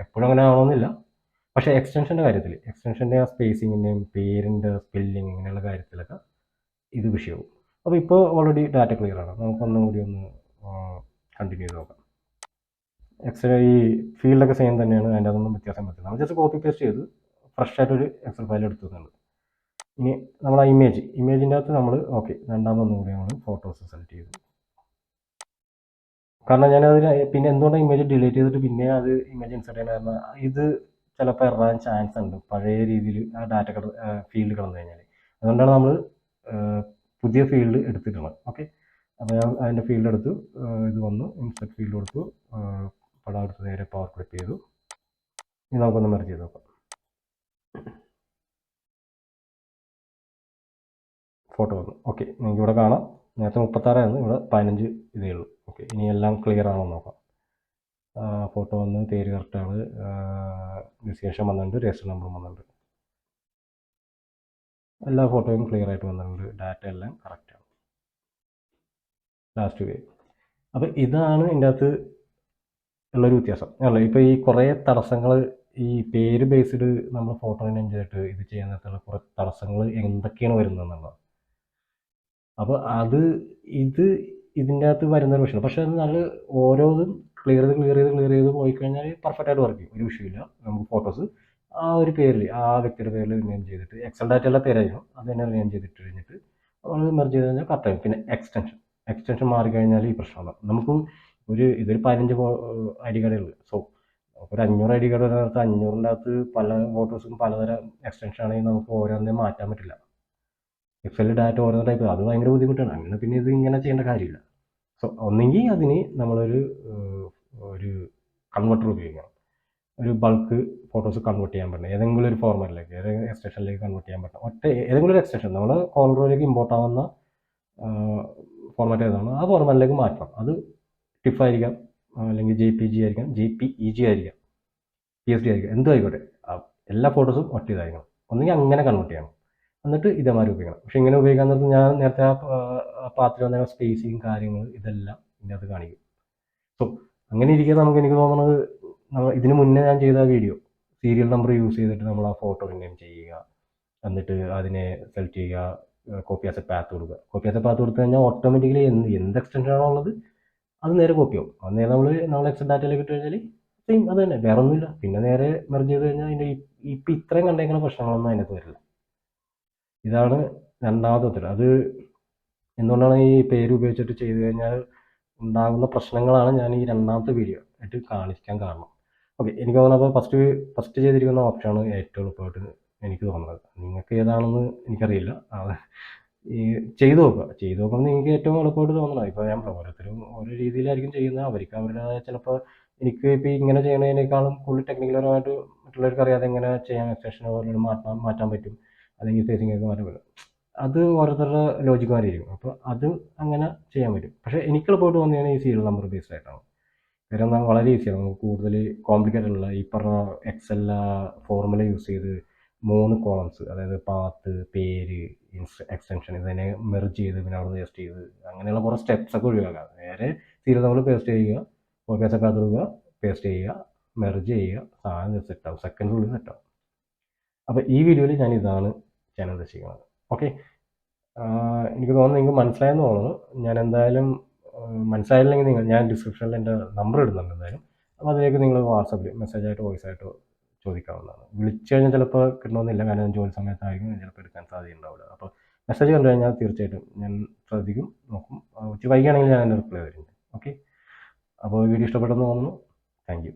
എപ്പോഴും അങ്ങനെ ആവണമെന്നില്ല. പക്ഷേ എക്സ്റ്റൻഷൻ്റെ കാര്യത്തിൽ എക്സ്റ്റൻഷൻ്റെ ആ സ്പേസിങ്ങിൻ്റെയും പേരിൻ്റെ സ്പെല്ലിങ് ഇങ്ങനെയുള്ള കാര്യത്തിലൊക്കെ ഇത് വിഷയവും. അപ്പോൾ ഇപ്പോൾ ഓൾറെഡി ഡാറ്റ ക്ലിയർ ആണ്. നമുക്കൊന്നും കൂടി ഒന്ന് കണ്ടിന്യൂ ചെയ്ത് നോക്കാം. എക്സൽ ഈ ഫീൽഡൊക്കെ സെയിം തന്നെയാണ്, അതിൻ്റെ അതൊന്നും വ്യത്യാസം പറ്റില്ല. നമ്മൾ ജസ്റ്റ് കോപ്പി പേസ്റ്റ് ചെയ്ത് ഫ്രഷ് ആയിട്ടൊരു എക്സൽ ഫയൽ എടുത്തുന്നുണ്ട്. ഇനി നമ്മൾ ആ ഇമേജിൻ്റെ അകത്ത് നമ്മൾ ഓക്കെ രണ്ടാമതൊന്നും കൂടി നമ്മൾ ഫോട്ടോസ് സെലക്ട് ചെയ്തു. കാരണം ഞാനതിന് പിന്നെ എന്തുകൊണ്ടാണ് ഇമേജ് ഡിലീറ്റ് ചെയ്തിട്ട് പിന്നെ അത് ഇമേജ് ഇൻസേർട്ട് ചെയ്യാൻ കാരണം ഇത് ചിലപ്പോൾ എറാൻ ചാൻസ് ഉണ്ട് പഴയ രീതിയിൽ ആ ഡാറ്റ ഫീൽഡ് കിടന്നു കഴിഞ്ഞാൽ. അതുകൊണ്ടാണ് നമ്മൾ പുതിയ ഫീൽഡ് എടുത്തിട്ടുള്ളത്. ഓക്കെ, അപ്പോൾ ഞാൻ അതിൻ്റെ ഫീൽഡ് എടുത്തു, ഇത് വന്നു ഇൻസെർട്ട് ഫീൽഡ് കൊടുത്തു, പടം എടുത്ത് നേരെ പവർ ക്ലിക്ക് ചെയ്തു. ഇനി നമുക്കൊന്ന് മെർജ് ചെയ്ത് നോക്കാം. ഫോട്ടോ വന്നു. ഓക്കെ, നിങ്ങൾക്ക് ഇവിടെ കാണാം നേരത്തെ 36 ഇവിടെ 15 ഇതേ ഉള്ളൂ. ഓക്കെ, ഇനി എല്ലാം ക്ലിയർ ആണോ നോക്കാം. ഫോട്ടോ വന്ന് പേര് കറക്റ്റാണ്, ഡിസ്ക്രിപ്ഷൻ വന്നിട്ടുണ്ട്, രജിസ്റ്റർ നമ്പറും വന്നിട്ടുണ്ട്, എല്ലാ ഫോട്ടോയും ക്ലിയർ ആയിട്ട് വന്നിട്ടുണ്ട്, ഡാറ്റ എല്ലാം കറക്റ്റാണ്. ലാസ്റ്റ് വേ. അപ്പോൾ ഇതാണ് ഇതിൻ്റെ അകത്ത് ഉള്ളൊരു വ്യത്യാസം അല്ല. ഇപ്പോൾ ഈ കുറേ തടസ്സങ്ങൾ ഈ പേര് ബേസ്ഡ് നമ്മൾ ഫോട്ടോ ചെയ്തിട്ട് ഇത് ചെയ്യാൻ നേരത്തുള്ള കുറേ തടസ്സങ്ങൾ എന്തൊക്കെയാണ് വരുന്നതെന്നുള്ളത്. അപ്പോൾ അത് ഇതിൻ്റെ അകത്ത് വരുന്നൊരു പ്രശ്നം. പക്ഷേ അത് നല്ല ഓരോന്നും ക്ലിയർ ചെയ്ത് പോയി കഴിഞ്ഞാൽ പെർഫെക്റ്റ് ആയിട്ട് വർക്ക് ചെയ്യും, ഒരു വിഷയമില്ല. നമുക്ക് ഫോട്ടോസ് ആ ഒരു പേരിൽ ആ വ്യക്തിയുടെ പേരിൽ നെയിം ചെയ്തിട്ട് എക്സൽ ഡാറ്റയുള്ള പേരായിരുന്നു അത് തന്നെ നെയിം ചെയ്തിട്ട് കഴിഞ്ഞിട്ട് നമ്മൾ മെർജ് ചെയ്ത് കഴിഞ്ഞാൽ കറക്റ്റായി. പിന്നെ എക്സ്റ്റൻഷൻ മാറിക്കഴിഞ്ഞാൽ ഈ പ്രശ്നമാണ്. നമുക്ക് ഇതൊരു 15 ഐ ഡി കാർഡുകൾ. സോ ഒരു 500 ഐ ഡി കാർഡ് വരുന്നിടത്ത് 500ൻ്റെ അകത്ത് പല ഫോട്ടോസും പലതരം എക്സ്റ്റൻഷൻ ആണെങ്കിൽ നമുക്ക് ഓരോന്നേ മാറ്റാൻ പറ്റില്ല. എക്സലിൽ ഡാറ്റ ഓരോ ടൈപ്പ് അത് ഭയങ്കര ബുദ്ധിമുട്ടാണ്. അങ്ങനെ പിന്നെ ഇത് ഇങ്ങനെ ചെയ്യേണ്ട കാര്യമില്ല. സോ ഒന്നെങ്കിൽ അതിന് നമ്മളൊരു കൺവെർട്ടർ ഉപയോഗിക്കണം. ഒരു ബൾക്ക് ഫോട്ടോസ് കൺവേർട്ട് ചെയ്യാൻ പറ്റണം ഏതെങ്കിലും ഒരു ഫോർമാറ്റിലേക്ക്, ഏതെങ്കിലും എക്സ്റ്റൻഷനിലേക്ക് കൺവേർട്ട് ചെയ്യാൻ പറ്റണം. ഏതെങ്കിലും ഒരു എക്സ്റ്റൻഷൻ നമ്മൾ കോൾഡ്രോയിലേക്ക് ഇമ്പോർട്ട് ആവുന്ന ഫോർമാറ്റ് ഏതാണ് ആ ഫോർമാറ്റിലേക്ക് മാറ്റണം. അത് ടിഫ് ആയിരിക്കാം, അല്ലെങ്കിൽ JPG ആയിരിക്കാം, JPEG ആയിരിക്കാം, PSD ആയിരിക്കാം, എന്തും ആയിക്കോട്ടെ. എല്ലാ ഫോട്ടോസും ഒറ്റ ഇതായിരിക്കണം. ഒന്നെങ്കിൽ അങ്ങനെ കൺവേർട്ട് ചെയ്യണം, എന്നിട്ട് ഇതേമാതിരി ഉപയോഗിക്കണം. പക്ഷെ ഇങ്ങനെ ഉപയോഗിക്കാൻ നേരത്ത് ഞാൻ നേരത്തെ ആ പാത്തിൽ വന്ന സ്പേസിങ് കാര്യങ്ങൾ ഇതെല്ലാം ഇതിനകത്ത് കാണിക്കും. സോ അങ്ങനെ ഇരിക്കുക എനിക്ക് തോന്നുന്നത് ഇതിന് മുന്നേ ഞാൻ ചെയ്ത വീഡിയോ സീരിയൽ നമ്പർ യൂസ് ചെയ്തിട്ട് നമ്മൾ ആ ഫോട്ടോ നെയിം ചെയ്യുക, എന്നിട്ട് അതിനെ സെലക്ട് ചെയ്യുക, കോപ്പി ആസ് എ പാത്ത് കൊടുക്കുക. കോപ്പി ആസ് എ പാത്ത് കൊടുത്തു കഴിഞ്ഞാൽ ഓട്ടോമാറ്റിക്കലി എന്ത് എക്സ്റ്റൻഷൻ ആണോ ഉള്ളത് അത് നേരെ കോപ്പി ആവും. അത് നേരെ നമ്മൾ എക്സൽ ഡാറ്റയിലേക്ക് ഇട്ട് കഴിഞ്ഞാൽ സെയിം അത് തന്നെ, വേറെ ഒന്നുമില്ല. പിന്നെ നേരെ മെർജ് ചെയ്ത് കഴിഞ്ഞാൽ അതിൻ്റെ ഇപ്പം ഇത്രയും കണ്ടേക്കുന്ന പ്രശ്നങ്ങളൊന്നും അതിനകത്ത് വരില്ല. ഇതാണ് രണ്ടാമത്തെ ഉത്തരം. അത് എന്തുകൊണ്ടാണ് ഈ പേര് ഉപയോഗിച്ചിട്ട് ചെയ്തു കഴിഞ്ഞാൽ ഉണ്ടാകുന്ന പ്രശ്നങ്ങളാണ് ഞാൻ ഈ രണ്ടാമത്തെ വീഡിയോ ആയിട്ട് കാണിക്കാൻ കാരണം. ഓക്കെ, എനിക്ക് തോന്നുന്നത് അപ്പോൾ ഫസ്റ്റ് ചെയ്തിരിക്കുന്ന ഓപ്ഷനാണ് ഏറ്റവും എളുപ്പമായിട്ട് എനിക്ക് തോന്നുന്നത്. നിങ്ങൾക്ക് ഏതാണെന്ന് എനിക്കറിയില്ല. ഈ ചെയ്തു നോക്കുമ്പോൾ നിങ്ങൾക്ക് ഏറ്റവും എളുപ്പമായിട്ട് തോന്നണം. ഇപ്പോൾ ഞാൻ ഓരോരുത്തരും ഓരോ രീതിയിലായിരിക്കും ചെയ്യുന്നത്. അവർക്ക് അവരുടേതായ ചിലപ്പോൾ എനിക്ക് ഇപ്പോൾ ഇങ്ങനെ ചെയ്യുന്നതിനേക്കാളും കൂടുതൽ ടെക്നിക്കൽപരമായിട്ട് മറ്റുള്ളവർക്ക് അറിയാതെ എങ്ങനെ ചെയ്യാൻ എക്സ്റ്റൻഷനോ മാറ്റാൻ പറ്റും, അല്ലെങ്കിൽ ഫേസിംഗ് ഒക്കെ മാറ്റാൻ പറ്റും. അത് ഓരോരുത്തരുടെ ലോജിക്കുമായിരിക്കും. അപ്പോൾ അത് അങ്ങനെ ചെയ്യാൻ പറ്റും. പക്ഷേ എനിക്ക് എളുപ്പമായിട്ട് തോന്നിയാണ് ഈ സീരിയൽ നമ്പർ ബേസ്ഡ് ആയിട്ടാണ്. കാരണം വളരെ ഈസിയാണ്. നമുക്ക് കൂടുതൽ കോംപ്ലിക്കേറ്റഡ് ഉള്ള ഈ പറഞ്ഞ എക്സൽ ഫോർമുല യൂസ് ചെയ്ത് 3 കോളംസ്, അതായത് പാത്ത്, പേര്, എക്സ്റ്റൻഷൻ ഇതിനെ മെർജ് ചെയ്ത് പിന്നെ അവിടെ പേസ്റ്റ് ചെയ്ത് അങ്ങനെയുള്ള കുറേ സ്റ്റെപ്സ് ഒക്കെ ഒഴിവാക്കാം. നേരെ സീരിയൽ നമ്പർ പേസ്റ്റ് ചെയ്യുക, ഫോക്കസ് ഒക്കെ കൊടുക്കുക, പേസ്റ്റ് ചെയ്യുക, മെർജ് ചെയ്യുക, സാധനം സെറ്റാവും, സെക്കൻഡിനുള്ളിൽ സെറ്റാവും. അപ്പോൾ ഈ വീഡിയോയിൽ ഞാൻ ഇതാണ് ചെയ്യാൻ ഉദ്ദേശിക്കുന്നത്. ഓക്കെ, എനിക്ക് തോന്നുന്നു നിങ്ങൾക്ക് മനസ്സിലായെന്ന് തോന്നുന്നു. ഞാൻ എന്തായാലും മനസ്സിലായില്ലെങ്കിൽ ഞാൻ ഡിസ്ക്രിപ്ഷനിൽ എൻ്റെ നമ്പർ ഇടുന്നുണ്ട് എന്തായാലും. അപ്പോൾ അതിലേക്ക് നിങ്ങൾ വാട്സാപ്പിൽ മെസ്സേജായിട്ടോ വോയിസ് ആയിട്ടോ ചോദിക്കാവുന്നതാണ്. വിളിച്ചു കഴിഞ്ഞാൽ ചിലപ്പോൾ കിട്ടണമെന്നില്ല, കാരണം ജോലി സമയത്തായിരിക്കും ചിലപ്പോൾ എടുക്കാൻ സാധ്യതയുണ്ടാവില്ല. അപ്പോൾ മെസ്സേജ് കണ്ടു കഴിഞ്ഞാൽ തീർച്ചയായിട്ടും ഞാൻ ശ്രദ്ധിക്കും, നോക്കും. ഉച്ച വൈകിയാണെങ്കിൽ ഞാൻ അതിൻ്റെ റിപ്ലൈ തരും. ഓക്കെ, അപ്പോൾ വീഡിയോ ഇഷ്ടപ്പെട്ടെന്ന് തോന്നുന്നു. Thank you.